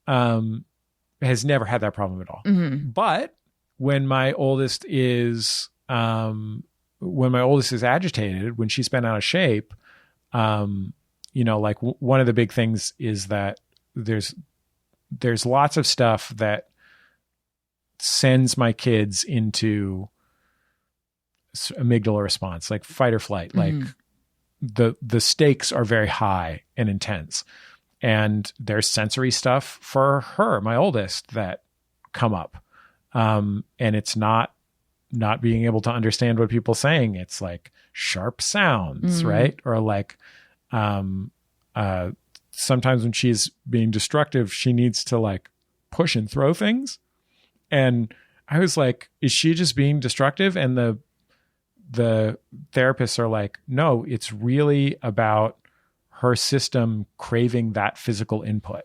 has never had that problem at all. But when my oldest is agitated, when she's been out of shape, like one of the big things is that there's lots of stuff that sends my kids into amygdala response, like fight or flight. Like the stakes are very high and intense, and there's sensory stuff for her, my oldest, that come up. And it's not being able to understand what people are saying. It's like sharp sounds, right? Or like, sometimes when she's being destructive, she needs to like push and throw things. And I was like, is she just being destructive? And the therapists are like, no, it's really about her system craving that physical input,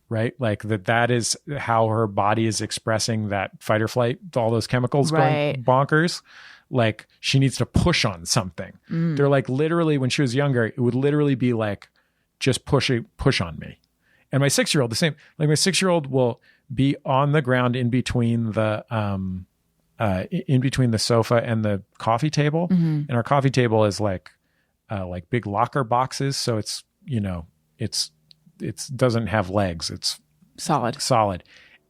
right? Like that is how her body is expressing that fight or flight, all those chemicals going bonkers. like she needs to push on something. They're like, literally, when she was younger, it would literally be like, just push on me. And my 6-year-old, the same. Like my 6-year-old will be on the ground in between the sofa and the coffee table. And our coffee table is like big locker boxes. So it's, it's doesn't have legs. It's solid.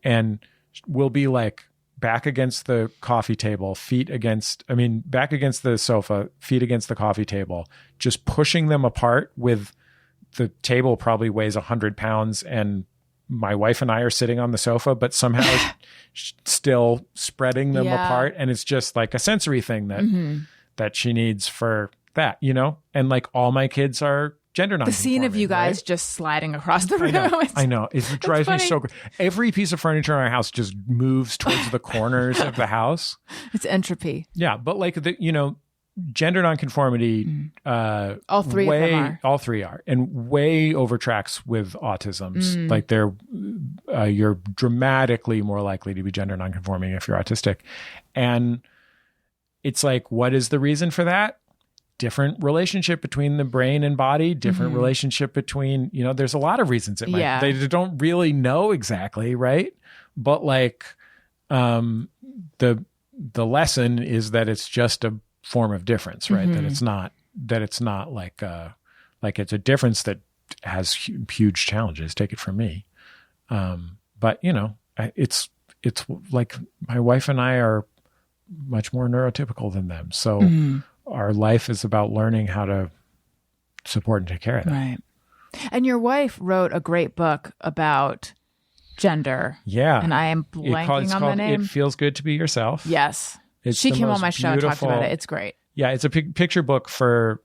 And we'll be like back against the coffee table, back against the sofa, feet against the coffee table, just pushing them apart with the table probably weighs 100 pounds and my wife and I are sitting on the sofa, but somehow still spreading them apart. And it's just like a sensory thing that she needs for that, and like all my kids are gender non-conforming. The scene of you guys just sliding across the room. I know. It drives me so great. Every piece of furniture in our house just moves towards the corners of the house. It's entropy. Yeah. But like gender nonconformity, all three are, and way overtracks with autism's. Like you're dramatically more likely to be gender nonconforming if you're autistic. And it's like, what is the reason for that? Different relationship between the brain and body, different relationship between, there's a lot of reasons it might, they don't really know exactly. Right. But like, the lesson is that it's just a form of difference, right? That it's not like it's a difference that has huge challenges. Take it from me. But it's like my wife and I are much more neurotypical than them. So our life is about learning how to support and take care of that. Right. And your wife wrote a great book about gender. Yeah. And I am blanking on the name. It Feels Good to Be Yourself. Yes. She came on my show and talked about it. It's great. Yeah, it's a picture book for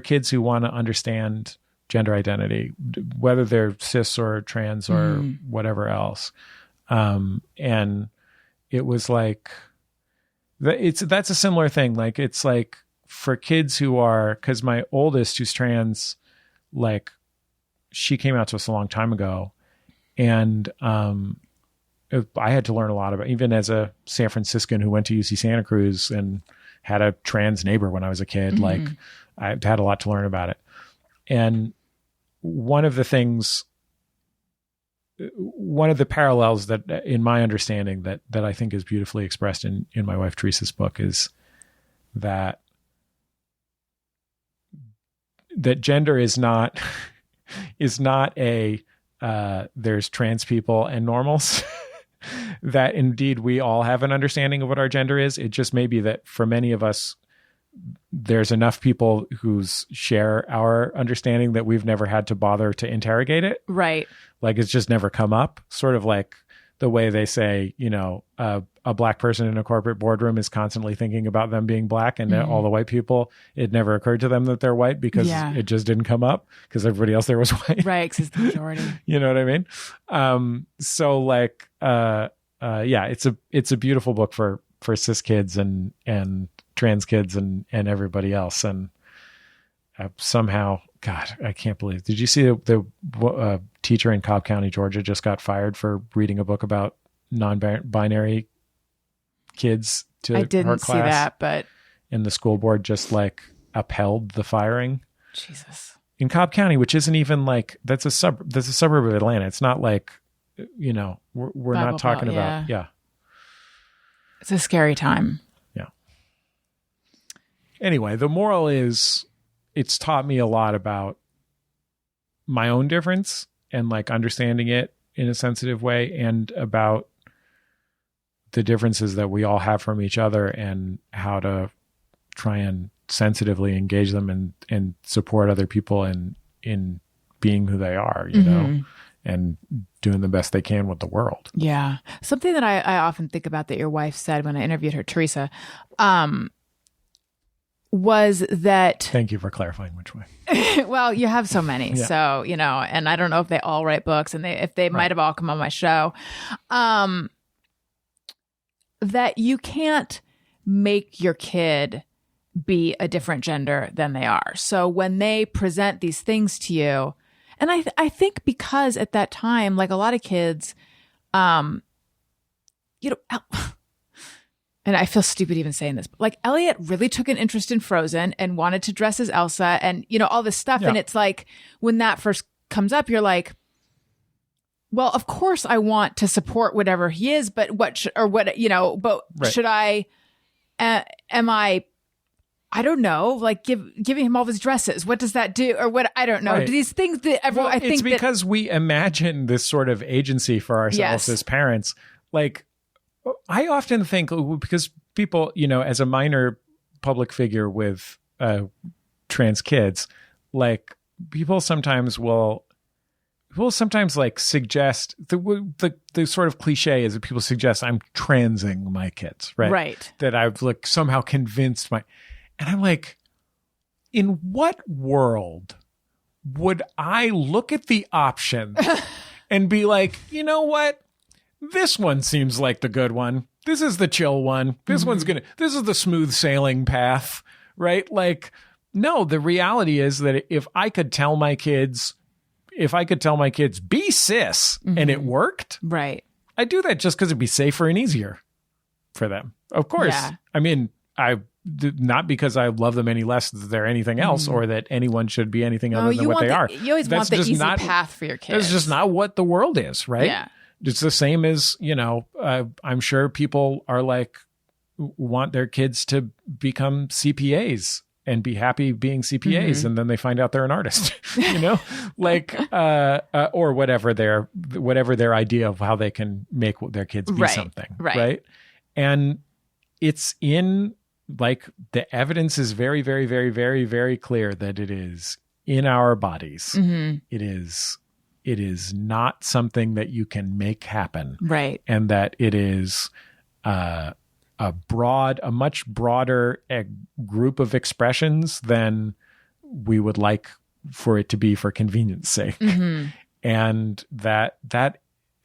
kids who want to understand gender identity, whether they're cis or trans or whatever else. And it was like that's a similar thing. Like it's like for kids who are, because my oldest who's trans, like she came out to us a long time ago, and I had to learn a lot about, even as a San Franciscan who went to UC Santa Cruz and had a trans neighbor when I was a kid, like I had a lot to learn about it. And one of the parallels that in my understanding that I think is beautifully expressed in my wife Teresa's book is that gender is not there's trans people and normals. That indeed we all have an understanding of what our gender is. It just may be that for many of us, there's enough people who share our understanding that we've never had to bother to interrogate it. Right. Like it's just never come up. Sort of like the way they say, a black person in a corporate boardroom is constantly thinking about them being black, and all the white people, it never occurred to them that they're white because it just didn't come up because everybody else there was white. Right. Because it's the majority. You know what I mean? So like, it's a beautiful book for cis kids and trans kids and everybody else. And somehow, God, I can't believe. Did you see the teacher in Cobb County, Georgia, just got fired for reading a book about non-binary kids to her class? I didn't see that, but and the school board just like upheld the firing. Jesus. In Cobb County, which isn't even like that's a suburb of Atlanta. It's not like we're not talking about It's a scary time. Yeah. Anyway, the moral is it's taught me a lot about my own difference and like understanding it in a sensitive way, and about the differences that we all have from each other and how to try and sensitively engage them and support other people in being who they are, you know, and doing the best they can with the world. Yeah. Something that I often think about that your wife said when I interviewed her, Teresa, was that... Thank you for clarifying which way. Well, you have so many. Yeah. So, and I don't know if they all write books, and if they might have all come on my show. That you can't make your kid be a different gender than they are. So when they present these things to you, and I think because at that time, like a lot of kids, I and I feel stupid even saying this, but like Elliot really took an interest in Frozen and wanted to dress as Elsa and, you know, all this stuff. Yeah. And it's like, when that first comes up, you're like, well, of course I want to support whatever he is, but Right. should I, am I don't know, like giving him all of his dresses. What does that do? Or what? I don't know. Right. Do these things that everyone, I think it's because we imagine this sort of agency for ourselves Yes. as parents. Like, I often think, because people, you know, as a minor public figure with trans kids, like people sometimes like suggest the sort of cliche is that people suggest I'm transing my kids, right? Right. That I've like somehow convinced and I'm like, in what world would I look at the option and be like, you know what? This one seems like the good one. This is the chill one. This this is the smooth sailing path, right? Like, no, the reality is that if I could tell my kids, be cis and it worked, right. I do that just because it'd be safer and easier for them. Of course. Yeah. I mean, not because I love them any less than they're anything else or that anyone should be anything other than what they are. You always want the easy path for your kids. That's just not what the world is, right? Yeah. It's the same as, you know, I'm sure people are like, want their kids to become CPAs and be happy being CPAs. And then they find out they're an artist, you know, like, or whatever their idea of how they can make their kids be something. Right. And it's in like, the evidence is very, very, very, very, very clear that it is in our bodies. It is not something that you can make happen. Right. And that it is a much broader group of expressions than we would like for it to be for convenience sake. And that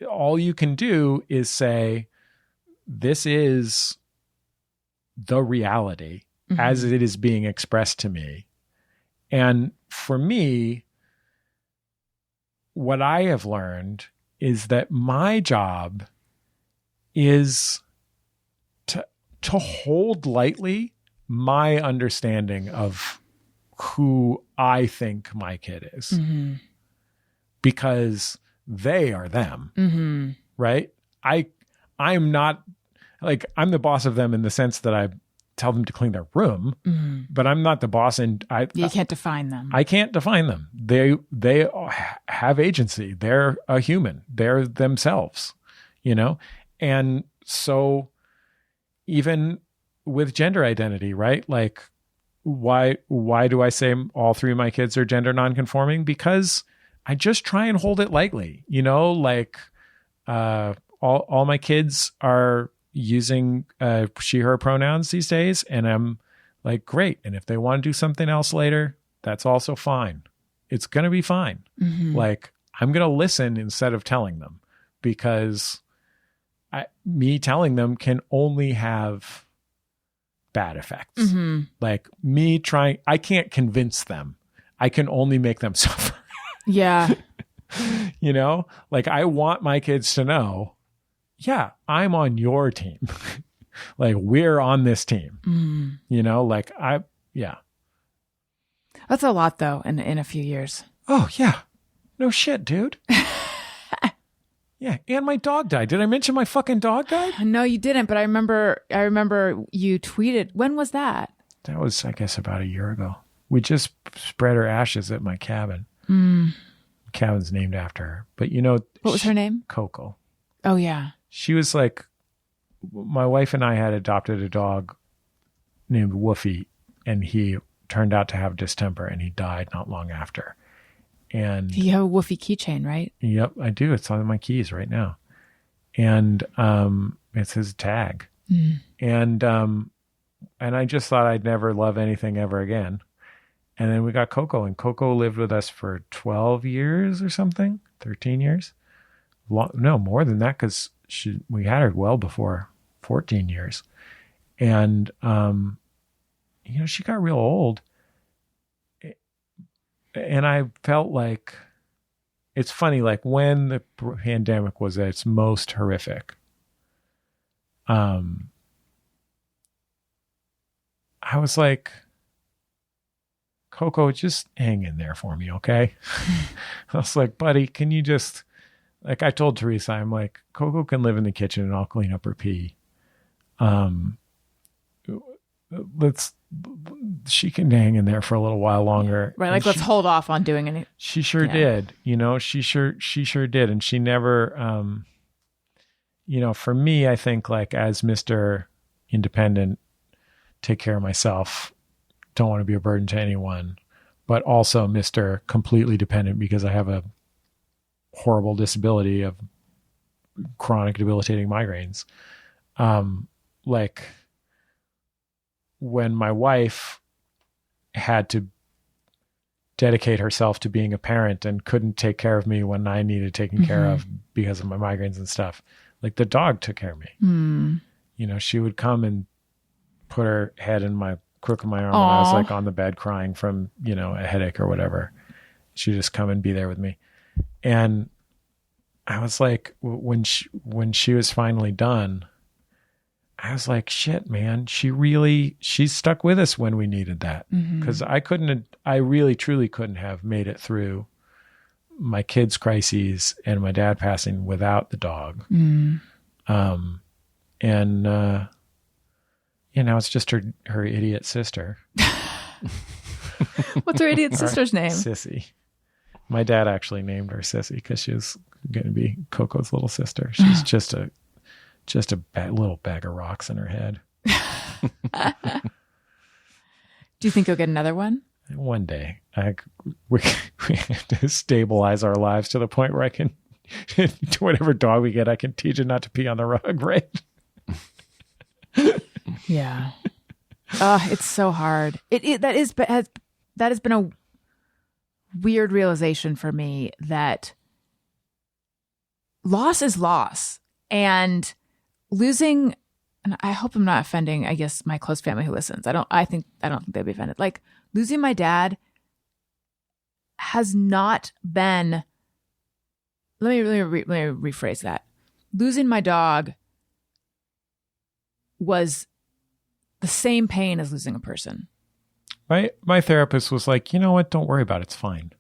all you can do is say, this is the reality as it is being expressed to me. And for me, what I have learned is that my job is to hold lightly my understanding of who I think my kid is, because they are them, right? I'm not like, I'm the boss of them in the sense that I tell them to clean their room, but I'm not the boss, and you can't define them. I can't define them. They have agency. They're a human. They're themselves, you know? And so even with gender identity, right? Like, why do I say all three of my kids are gender nonconforming? Because I just try and hold it lightly, you know, like, all my kids are using she, her pronouns these days. And I'm like, great. And if they want to do something else later, that's also fine. It's going to be fine. Like, I'm going to listen instead of telling them, because me telling them can only have bad effects. Like, me trying, I can't convince them. I can only make them suffer. Yeah. You know, like, I want my kids to know, yeah, I'm on your team. Like, we're on this team, you know, like yeah. That's a lot though in a few years. Oh yeah. No shit, dude. Yeah. And my dog died. Did I mention my fucking dog died? No, you didn't. But I remember you tweeted. When was that? That was, I guess, about a year ago. We just spread her ashes at my cabin. Cabin's named after her. But you know, what was her name? Coco. Oh yeah. She was like, my wife and I had adopted a dog named Woofy, and he turned out to have distemper, and he died not long after. And you have a Woofy keychain, right? Yep, I do. It's on my keys right now. And it's his tag. And I just thought I'd never love anything ever again. And then we got Coco, and Coco lived with us for 12 years or something, 13 years. No, more than that, because we had her well before 14 years. And, you know, she got real old. And I felt like, it's funny, like when the pandemic was at its most horrific, I was like, Coco, just hang in there for me, okay? I was like, buddy, can you just, like, I told Teresa, I'm like, Coco can live in the kitchen and I'll clean up her pee. She can hang in there for a little while longer. Right. Like, let's hold off on doing anything. She sure did, she sure did. And she never, for me, I think, like, as Mr. Independent, take care of myself, don't want to be a burden to anyone, but also Mr. Completely Dependent because I have a horrible disability of chronic debilitating migraines. Like, when my wife had to dedicate herself to being a parent and couldn't take care of me when I needed taken care of because of my migraines and stuff, like, the dog took care of me. She would come and put her head in my crook of my arm when I was, like, on the bed crying from, a headache or whatever. She'd just come and be there with me. And I was like, when she was finally done, I was like, shit, man, she stuck with us when we needed that. Because I really, truly couldn't have made it through my kids' crises and my dad passing without the dog. It's just her idiot sister. What's her idiot sister's name? Sissy. My dad actually named her Sissy because she was going to be Coco's little sister. She's just a little bag of rocks in her head. Do you think you'll get another one? One day. We have to stabilize our lives to the point where I can, whatever dog we get, I can teach it not to pee on the rug, right? Yeah. It's so hard. That has been a weird realization for me that loss is loss, and losing. And I hope I'm not offending, I guess, my close family who listens. I don't think they'd be offended. Like, losing my dad has not been. Let me rephrase that. Losing my dog was the same pain as losing a person. My therapist was like, you know what? Don't worry about it. It's fine.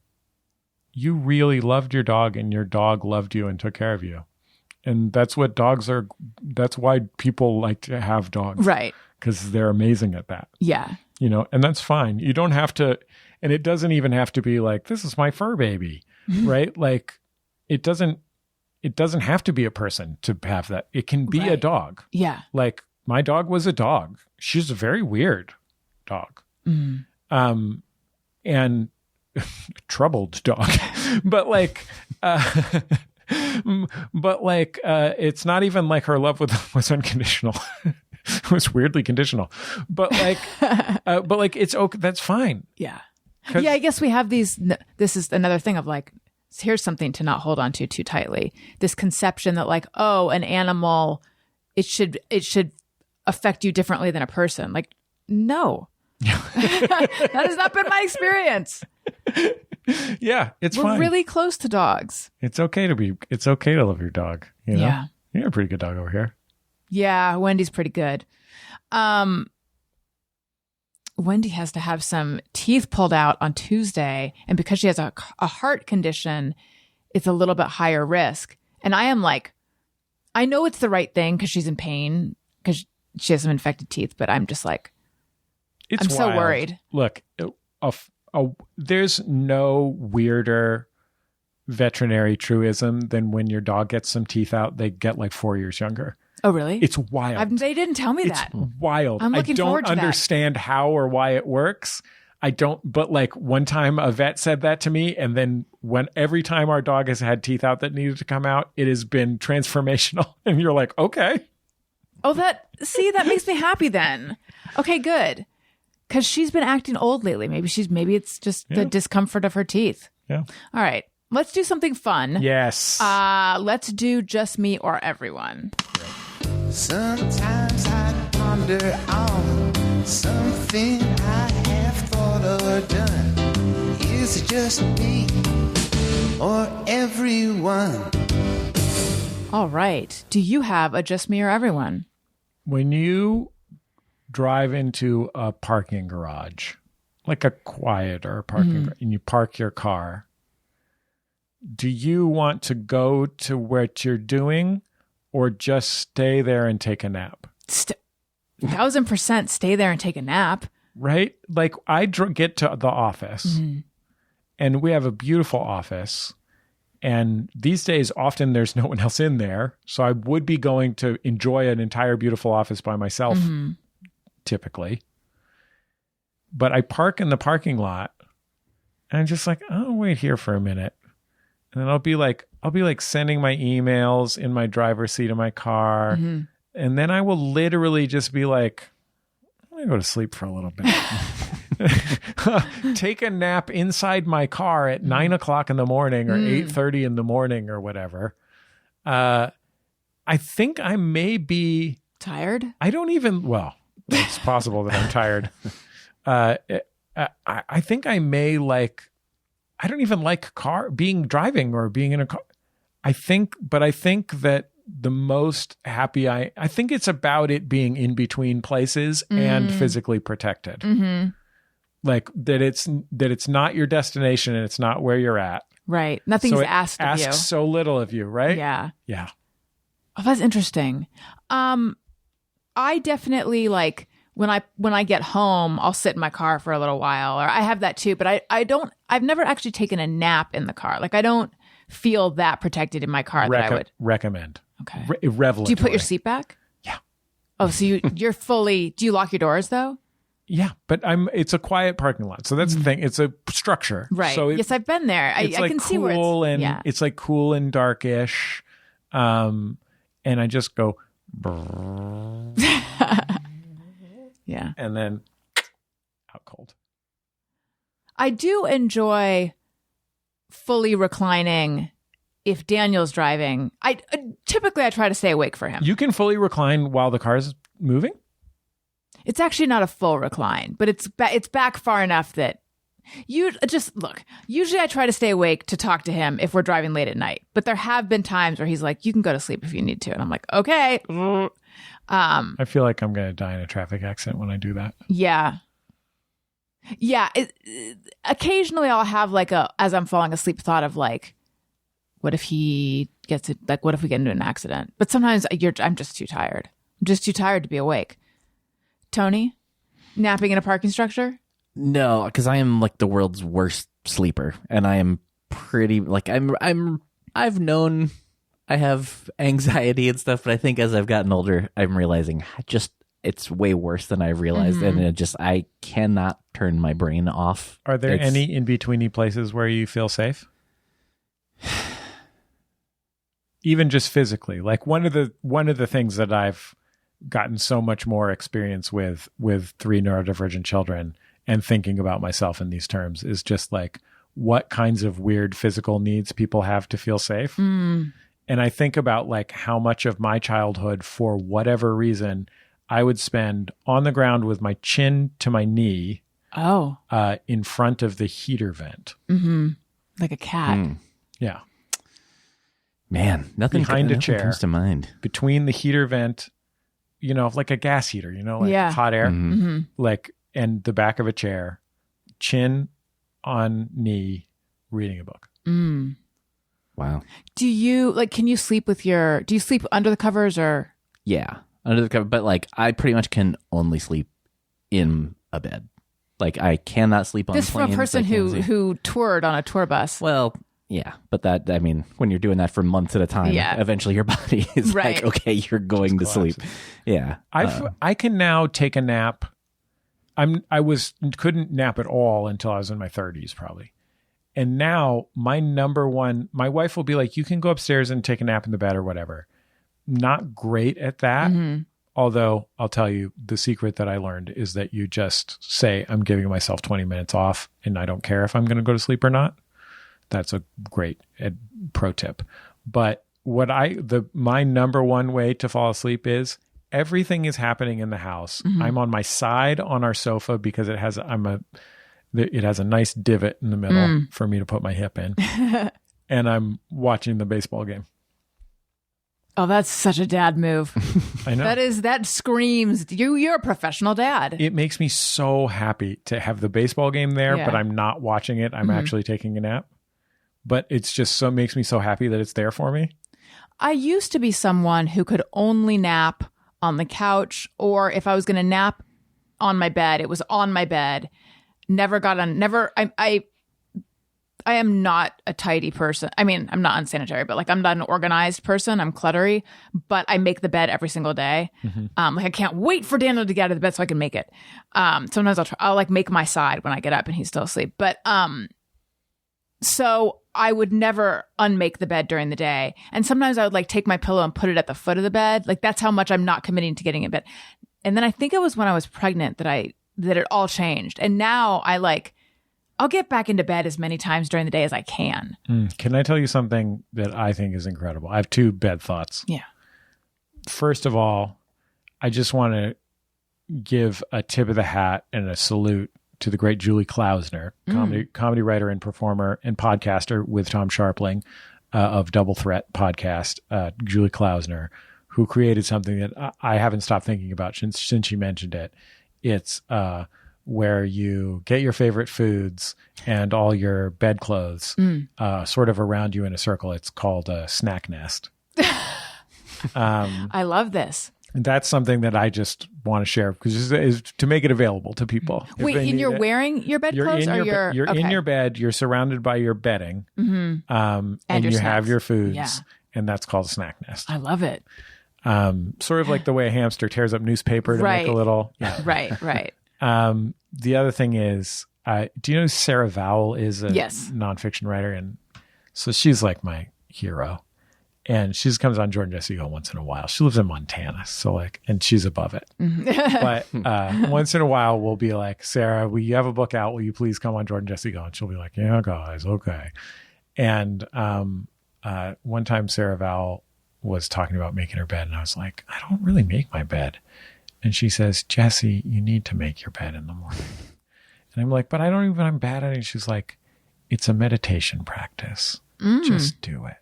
You really loved your dog and your dog loved you and took care of you. And that's what dogs are. That's why people like to have dogs. Right. Because they're amazing at that. Yeah. And that's fine. You don't have to, and it doesn't even have to be like, this is my fur baby, right? Like, it doesn't have to be a person to have that. It can be a dog. Yeah. Like, my dog was a dog. She's a very weird dog. And troubled dog. But it's not even like her love was unconditional. It was weirdly conditional. But it's okay. That's fine. Yeah. Yeah. I guess we have these, this is another thing of like, here's something to not hold on to too tightly. This conception that like, oh, an animal, it should affect you differently than a person. Like, no. That has not been my experience. Yeah, We're fine. really close to dogs. It's okay to love your dog. Yeah. You're a pretty good dog over here. Yeah, Wendy's pretty good. Wendy has to have some teeth pulled out on Tuesday, and because she has a heart condition, it's a little bit higher risk. And I am like, I know it's the right thing because she's in pain because she has some infected teeth, but I'm just like, I'm so worried. Look, there's no weirder veterinary truism than when your dog gets some teeth out, they get like 4 years younger. Oh, really? It's wild. They didn't tell me that. It's wild. I'm looking forward to that. I don't understand how or why it works. But like one time a vet said that to me, and then every time our dog has had teeth out that needed to come out, it has been transformational. And you're like, okay. Oh, that makes me happy then. Okay, good. Because she's been acting old lately. Maybe it's just the discomfort of her teeth. Yeah. All right. Let's do something fun. Yes. Let's do Just Me or Everyone. Sometimes I ponder on something I have thought or done. Is it just me or everyone? All right. Do you have a Just Me or Everyone? When you drive into a parking garage, like a quieter parking garage, and you park your car, do you want to go to what you're doing or just stay there and take a nap? 1000% stay there and take a nap. Right? Like I get to the office and we have a beautiful office. And these days, often there's no one else in there. So I would be going to enjoy an entire beautiful office by myself, typically. But I park in the parking lot and I'm just like, I'll wait here for a minute. And then I'll be like sending my emails in my driver's seat of my car. And then I will literally just be like, I'm going to go to sleep for a little bit. Take a nap inside my car at 9 o'clock in the morning or 8:30 in the morning or whatever. I think I may be tired. It's possible that I'm tired. I think I may I don't even like driving or being in a car. I think that the most happy I think it's about it being in between places and physically protected. Like that it's not your destination and it's not where you're at. Right. Nothing's asked of you. Asks so little of you, right? Yeah. Yeah. Oh, that's interesting. I definitely when I get home, I'll sit in my car for a little while, or I have that too, but I've never actually taken a nap in the car. Like I don't feel that protected in my car that I would recommend. Okay. Revelatory. Do you put your seat back? Yeah. Oh, so you're fully, do you lock your doors though? Yeah, but it's a quiet parking lot. So that's the thing. It's a structure. Right. So yes, I've been there. I can see where it's like cool and darkish. And I just go yeah. And then out cold. I do enjoy fully reclining if Daniel's driving. I typically try to stay awake for him. You can fully recline while the car's moving? It's actually not a full recline, but it's back far enough that you just look. Usually I try to stay awake to talk to him if we're driving late at night, but there have been times where he's like, you can go to sleep if you need to. And I'm like, okay. I feel like I'm going to die in a traffic accident when I do that. Yeah. Yeah. Occasionally I'll have as I'm falling asleep, thought of what if he gets it? What if we get into an accident? But sometimes I'm just too tired. I'm just too tired to be awake. Tony, napping in a parking structure? No, because I am the world's worst sleeper, and I am pretty I've known I have anxiety and stuff, but I think as I've gotten older, I'm realizing it's way worse than I realized, and I cannot turn my brain off. Are there any in-betweeny places where you feel safe? Even just physically, one of the things that I've gotten so much more experience with 3 neurodivergent children and thinking about myself in these terms is just what kinds of weird physical needs people have to feel safe. And I think about how much of my childhood, for whatever reason, I would spend on the ground with my chin to my knee in front of the heater vent. Like a cat. Yeah. Man, nothing behind a chair comes to mind. Between the heater vent, like a gas heater, hot air, and the back of a chair, chin on knee, reading a book. Wow. Do you can you sleep do you sleep under the covers or? Yeah, under the cover, but I pretty much can only sleep in a bed. I cannot sleep on this planes. This from a person who toured on a tour bus. Well, yeah, but when you're doing that for months at a time, eventually your body is okay, you're going to sleep. Yeah. I can now take a nap. Couldn't nap at all until I was in my 30s probably. And now my wife will be like, you can go upstairs and take a nap in the bed or whatever. Not great at that. Although I'll tell you, the secret that I learned is that you just say, I'm giving myself 20 minutes off and I don't care if I'm going to go to sleep or not. That's a great pro tip. But my number one way to fall asleep is everything is happening in the house. I'm on my side on our sofa because it has a nice divot in the middle for me to put my hip in. And I'm watching the baseball game. Oh, that's such a dad move. I know. That screams you're a professional dad. It makes me so happy to have the baseball game there, Yeah. but I'm not watching it. I'm actually taking a nap. But it's just makes me so happy that it's there for me. I used to be someone who could only nap on the couch, or if I was going to nap on my bed, it was on my bed. I am not a tidy person. I mean, I'm not unsanitary, but like I'm not an organized person. I'm cluttery, but I make the bed every single day. Like I can't wait for Daniel to get out of the bed so I can make it. Sometimes I'll like make my side when I get up and he's still asleep. But so I would never unmake the bed during the day. And sometimes I would like take my pillow and put it at the foot of the bed. Like that's how much I'm not committing to getting in bed. And then I think it was when I was pregnant that it all changed. And now I'll get back into bed as many times during the day as I can. Can I tell you something that I think is incredible? I have 2 bed thoughts. Yeah. First of all, I just want to give a tip of the hat and a salute to the great Julie Klausner, comedy writer and performer and podcaster with Tom Sharpling of Double Threat podcast, Julie Klausner, who created something that I haven't stopped thinking about since she mentioned it. It's where you get your favorite foods and all your bedclothes sort of around you in a circle. It's called a snack nest. I love this. That's something that I just want to share because is to make it available to people. Wait, and you're wearing your bedclothes, or you're in your bed. You're surrounded by your bedding, and you have your foods, and that's called a snack nest. I love it. Sort of like the way a hamster tears up newspaper to make a little. Yeah. Right. The other thing is, do you know who Sarah Vowell is? A Yes. nonfiction writer, and so she's like my hero. And she comes on Jordan Jesse Go once in a while. She lives in Montana, so and she's above it. But once in a while, we'll be like, Sarah, we have a book out. Will you please come on Jordan Jesse Go? And she'll be like, yeah, guys, okay. And one time, Sarah Vowell was talking about making her bed, and I was like, I don't really make my bed. And she says, Jesse, you need to make your bed in the morning. And I'm like, but I'm bad at it. She's like, it's a meditation practice. Just do it.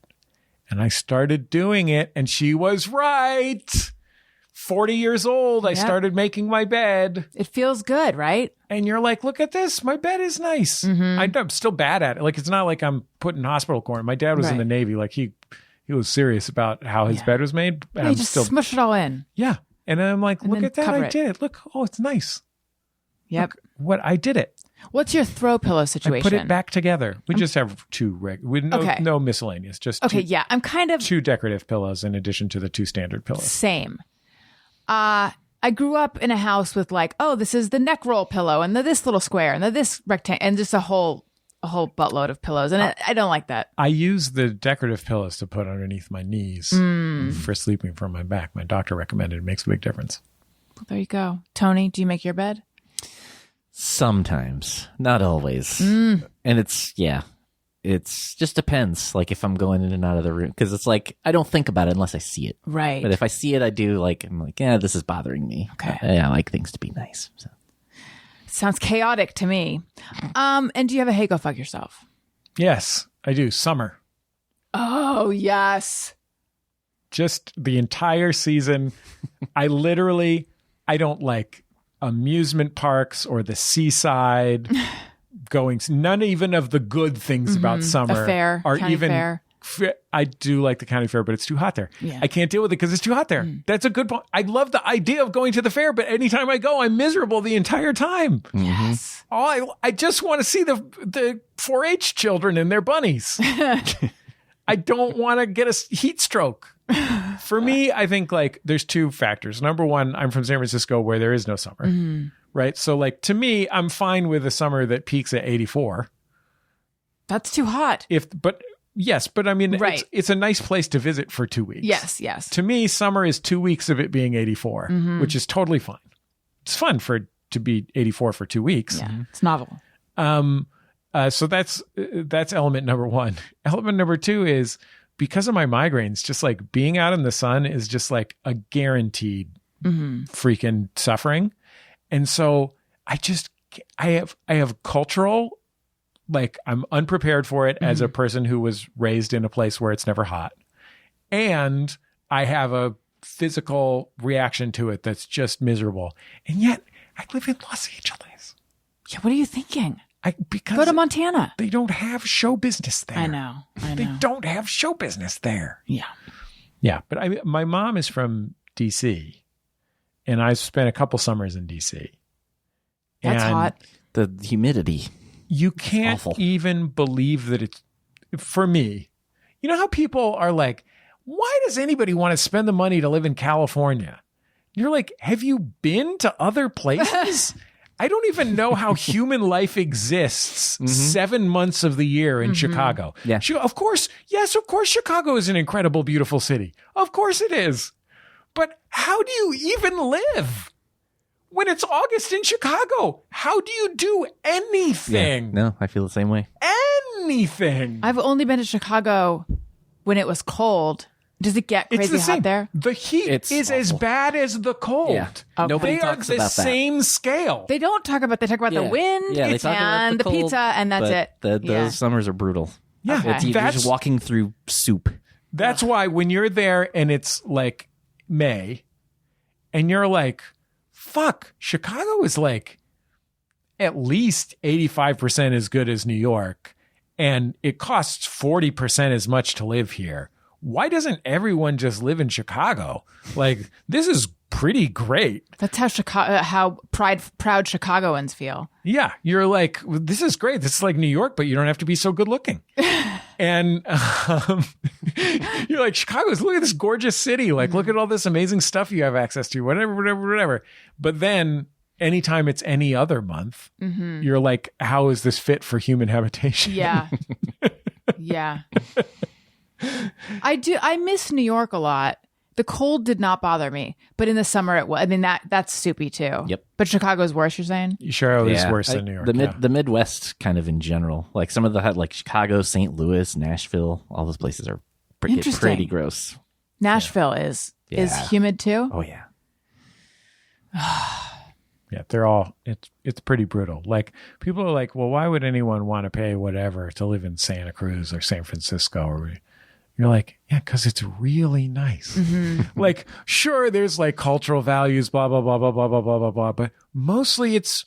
And I started doing it, and she was right. 40 years old, I started making my bed. It feels good, right? And you're like, look at this. My bed is nice. I'm still bad at it. Like, it's not like I'm put in hospital corner. My dad was in the Navy. Like, he was serious about how his bed was made. And You just smush it all in. Yeah. And then I'm like, look at that. I did it. Look. Oh, it's nice. Yep. Look, I did it. What's your throw pillow situation? I put it back together. We just have 2 no miscellaneous. Just yeah. I'm kind of 2 decorative pillows in addition to the 2 standard pillows. Same. I grew up in a house with like, oh, this is the neck roll pillow, and this little square, and this rectangle, and just a whole buttload of pillows, and I don't like that. I use the decorative pillows to put underneath my knees for sleeping from my back. My doctor recommended it. Makes a big difference. Well, there you go. Tony, do you make your bed? Sometimes, not always. And it's just depends. Like if I'm going in and out of the room, because it's like, I don't think about it unless I see it. Right. But if I see it, I'm like, yeah, this is bothering me. Okay. I like things to be nice. So. Sounds chaotic to me. And do you have a hey, go fuck yourself? Yes, I do. Summer. Oh, yes. Just the entire season. I don't like amusement parks or the seaside. None even of the good things about summer A fair, are county even. fair. I do like the county fair, but it's too hot there. Yeah. I can't deal with it because it's too hot there. That's a good point. I love the idea of going to the fair, but anytime I go, I'm miserable the entire time. Yes. Oh, I just want to see the 4-H children and their bunnies. I don't want to get a heat stroke. For me, I think like there's 2 factors. Number one, I'm from San Francisco where there is no summer, right? So like to me, I'm fine with a summer that peaks at 84. That's too hot. Yes, but I mean, Right. it's a nice place to visit for 2 weeks. Yes. To me, summer is 2 weeks of it being 84, which is totally fine. It's fun to be 84 for 2 weeks. Yeah, it's novel. So that's element number one. Element number 2 is because of my migraines, just like being out in the sun is just like a guaranteed freaking suffering. And so I have cultural, like I'm unprepared for it as a person who was raised in a place where it's never hot. And I have a physical reaction to it that's just miserable. And yet I live in Los Angeles. Yeah, what are you thinking? Because Go to Montana. they don't have show business there. I know. They don't have show business there. Yeah. Yeah, but my mom is from D.C., and I spent a couple summers in D.C. That's And hot. The humidity. You can't awful. even believe that it's, for me, you know how people are like, why does anybody want to spend the money to live in California? You're like, have you been to other places? I don't even know how human life exists 7 months of the year in Chicago. Yeah. Of course, yes, of course, Chicago is an incredible, beautiful city. Of course it is. But how do you even live when it's August in Chicago? How do you do anything? No, I feel the same way. Anything. I've only been to Chicago when it was cold. Does it get It's crazy the hot same. there? The heat It's is as awful. bad as the cold. Yeah. Okay. Nobody They are talks the about that. same scale. They talk about the wind Yeah, they talk about and the cold, pizza, and that's it. Those Yeah. summers are brutal. Yeah, Okay. You're that's just walking through soup. that's why when you're there and it's like May, and you're like, "Fuck, Chicago is like at least 85% as good as New York, and it costs 40% as much to live here. Why doesn't everyone just live in Chicago? Like, this is pretty great." That's how proud Chicagoans feel. Yeah, you're like, this is great. This is like New York, but you don't have to be so good looking. And you're like, Chicago's, look at this gorgeous city. Like, look at all this amazing stuff you have access to, whatever. But then anytime it's any other month, you're like, how is this fit for human habitation? Yeah. Yeah. I miss New York a lot. The cold did not bother me, but in the summer it was. I mean, that's soupy too. Yep. But Chicago's worse, you're saying? Sure, it was worse than New York. The Midwest, kind of in general, like some of the like Chicago, St. Louis, Nashville, all those places are Interesting. pretty gross. Nashville is Yeah. humid too. Oh yeah. Yeah, they're all, it's pretty brutal. Like, people are like, well, why would anyone want to pay whatever to live in Santa Cruz or San Francisco? Or you're like, yeah, because it's really nice. Like, sure, there's like cultural values, blah, blah, blah, blah, blah, blah, blah, blah, blah. But mostly it's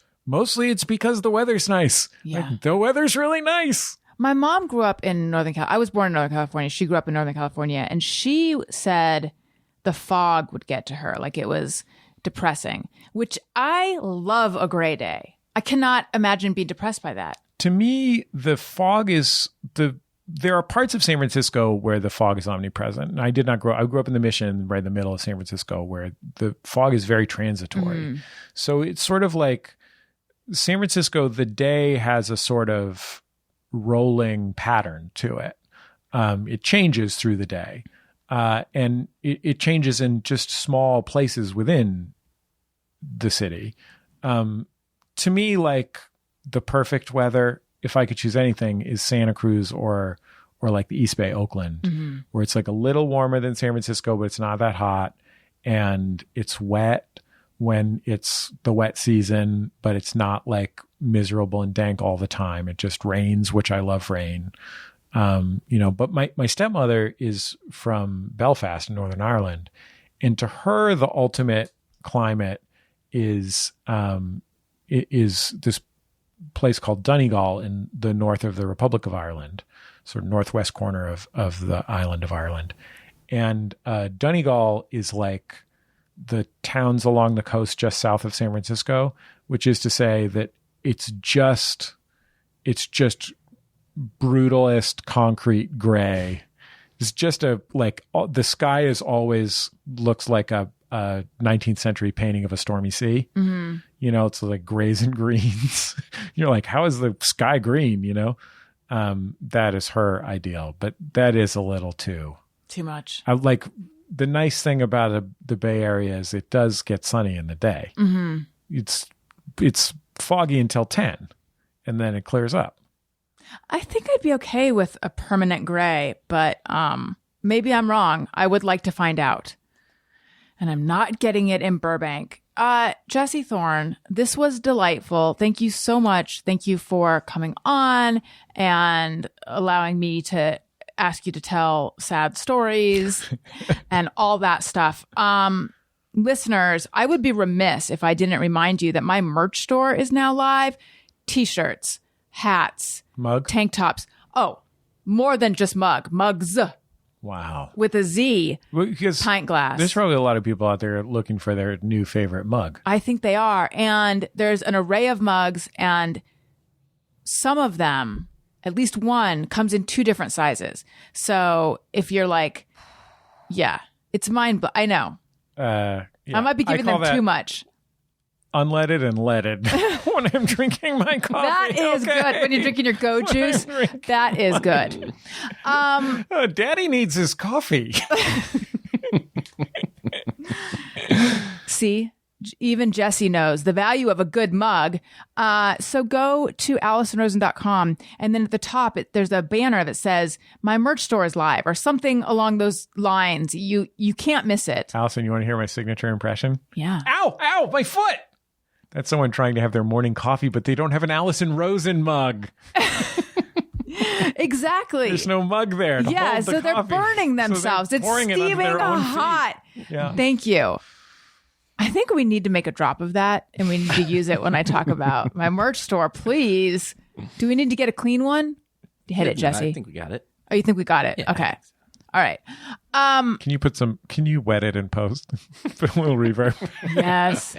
because the weather's nice. Yeah. Like, the weather's really nice. My mom grew up in Northern California. I was born in Northern California. She grew up in Northern California, and she said the fog would get to her, like it was depressing, which I love a gray day. I cannot imagine being depressed by that. To me, the fog is there are parts of San Francisco where the fog is omnipresent. And I grew up in the Mission, right in the middle of San Francisco, where the fog is very transitory. So it's sort of like San Francisco, the day has a sort of rolling pattern to it. It changes through the day. And it changes in just small places within the city. To me, like, the perfect weather, if I could choose anything, is Santa Cruz or like the East Bay, Oakland, where it's like a little warmer than San Francisco, but it's not that hot, and it's wet when it's the wet season, but it's not like miserable and dank all the time. It just rains, which I love rain. But my stepmother is from Belfast in Northern Ireland, and to her, the ultimate climate is this place called Donegal in the north of the Republic of Ireland, sort of northwest corner of the island of Ireland. And Donegal is like the towns along the coast just south of San Francisco, which is to say that it's just brutalist concrete gray. It's just the sky is always looks like a 19th century painting of a stormy sea. It's like grays and greens. You're like, how is the sky green? That is her ideal, but that is a little too much. I like the nice thing about the Bay Area is it does get sunny in the day. It's foggy until 10 and then it clears up. I think I'd be okay with a permanent gray, but maybe I'm wrong. I would like to find out. And I'm not getting it in Burbank. Jesse Thorn, this was delightful. Thank you so much. Thank you for coming on and allowing me to ask you to tell sad stories and all that stuff. Listeners, I would be remiss if I didn't remind you that my merch store is now live. T-shirts, hats, Mug? tank tops. Oh, more than just mugs Wow. with a Z, Well, because pint glass. there's probably a lot of people out there looking for their new favorite mug. I think they are. And there's an array of mugs, and some of them, at least one, comes in 2 different sizes. So if you're like, yeah, it's I know. Yeah, I might be giving call them that too much. Unleaded and leaded when I'm drinking my coffee. That is okay? good. When you're drinking your go juice, that is good. Daddy needs his coffee. See, even Jesse knows the value of a good mug. So go to AllisonRosen.com, and then at the top, there's a banner that says "My merch store is live" or something along those lines. You can't miss it. Allison, you want to hear my signature impression? Yeah. Ow, my foot. That's someone trying to have their morning coffee, but they don't have an Allison Rosen mug. Exactly. There's no mug there. Yeah, hold the so they're coffee. burning So they're themselves. It's pouring it onto steaming their own feet. hot. Yeah. Thank you. I think we need to make a drop of that, and we need to use it when I talk about my merch store, please. Do we need to get a clean one? Hit it, Jesse. I think we got it. Oh, you think we got it? Yeah, Okay. All right. Can you wet it in post? Put a little reverb. Yes.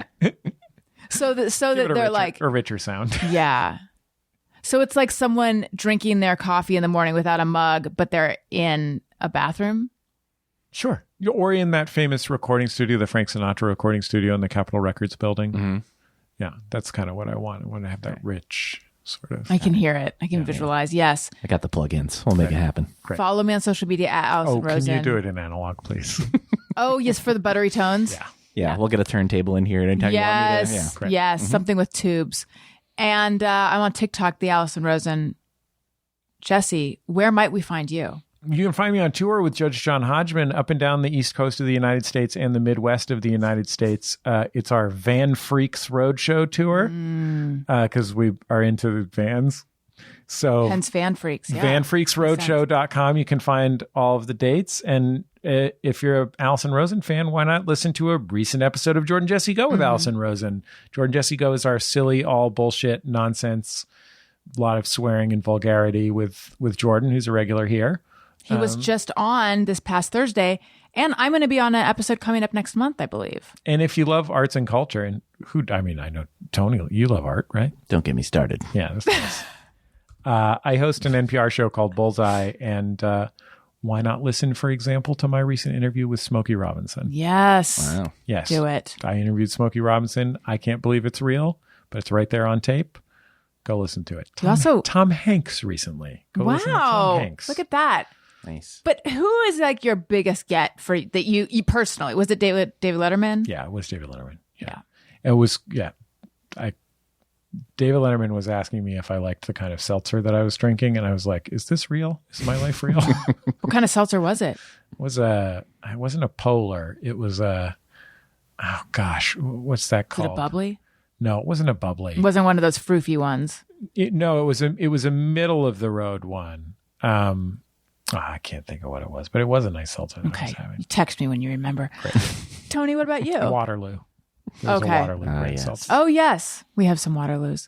So that Give it they're like, a richer sound. yeah. So it's like someone drinking their coffee in the morning without a mug, but they're in a bathroom. Sure. Or in that famous recording studio, the Frank Sinatra recording studio in the Capitol Records building. Mm-hmm. Yeah, that's kind of what I want. I want to have that rich sort of. I can hear it. I can visualize. Yes. I got the plugins. We'll make it happen. Great. Follow me on social media at Allison Oh, Rosen. can you do it in analog, please? Oh, yes, for the buttery tones. Yeah. Yeah, we'll get a turntable in here anytime you want me to. Yes. Great. Yes. Something with tubes. And I'm on TikTok, the Allison Rosen. Jesse, where might we find you? You can find me on tour with Judge John Hodgeman up and down the East Coast of the United States and the Midwest of the United States. It's our Van Freaks Roadshow tour because we are into vans. So Hence Van Freaks. Yeah. vanfreaksroadshow.com. You can find all of the dates. And if you're an Allison Rosen fan, why not listen to a recent episode of Jordan Jesse Go with Allison Rosen? Jordan Jesse Go is our silly, all bullshit nonsense, a lot of swearing and vulgarity with Jordan, who's a regular here. He was just on this past Thursday, and I'm going to be on an episode coming up next month, I believe. And if you love arts and culture, and I know, Tony, you love art, right? Don't get me started. Yeah. That's nice. I host an NPR show called Bullseye, and why not listen, for example, to my recent interview with Smokey Robinson? Yes. Wow. Yes. Do it. I interviewed Smokey Robinson. I can't believe it's real, but it's right there on tape. Go listen to it. Tom Hanks recently. Go listen to Tom Hanks. Look at that. Nice. But who is like your biggest get for that you personally? Was it David Letterman? Yeah, it was David Letterman. Yeah. It was, yeah. David Letterman was asking me if I liked the kind of seltzer that I was drinking, and I was like, is this real? Is my life real? What kind of seltzer was it? It wasn't a Polar. It was oh gosh, what's that Was it called? a bubbly? No, it wasn't a bubbly. It wasn't one of those froofy ones. It was a middle of the road one. I can't think of what it was, but it was a nice seltzer that I was Okay. having. You text me when you remember. Tony, what about you? Waterloo. It was Okay. a Waterloo great yes. seltzer. Oh, yes. We have some Waterloos.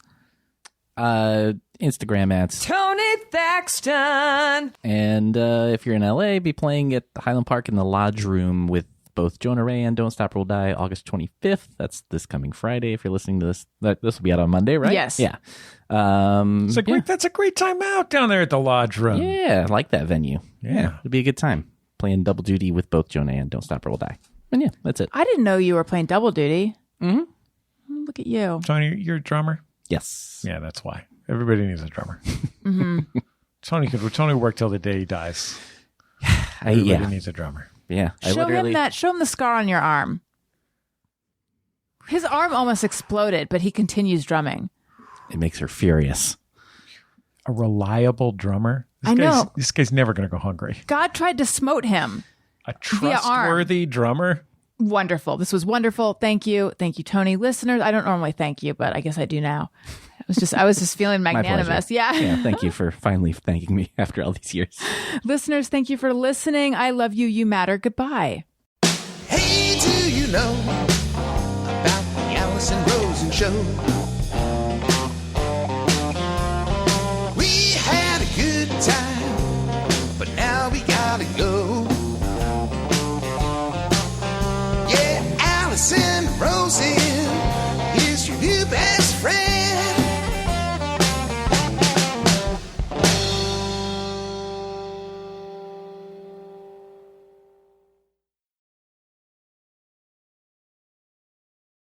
Instagram ads. Tony Thaxton. And if you're in LA, be playing at the Highland Park in the Lodge Room with both Jonah Ray and Don't Stop Roll Die August 25th. That's this coming Friday. If you're listening to this, this will be out on Monday, right? Yes. Yeah. That's a great time out down there at the Lodge Room. Yeah, I like that venue. Yeah. It'll be a good time playing double duty with both Jonah and Don't Stop Roll Die. And yeah, that's it. I didn't know you were playing double duty. Mm-hmm. Look at you. Tony, you're a drummer? Yes. Yeah, that's why. Everybody needs a drummer. Mm-hmm. Tony worked till the day he dies. Everybody needs a drummer. Yeah. Show him the scar on your arm. His arm almost exploded, but he continues drumming. It makes her furious. A reliable drummer? I know. This guy's never going to go hungry. God tried to smote him. A trustworthy drummer? Wonderful. This was wonderful. Thank you. Thank you, Tony. Listeners, I don't normally thank you, but I guess I do now. I was just feeling My pleasure. magnanimous. Yeah. Yeah, thank you for finally thanking me after all these years. Listeners, thank you for listening. I love you. You matter. Goodbye. Hey, do you know about the Allison Rosen show?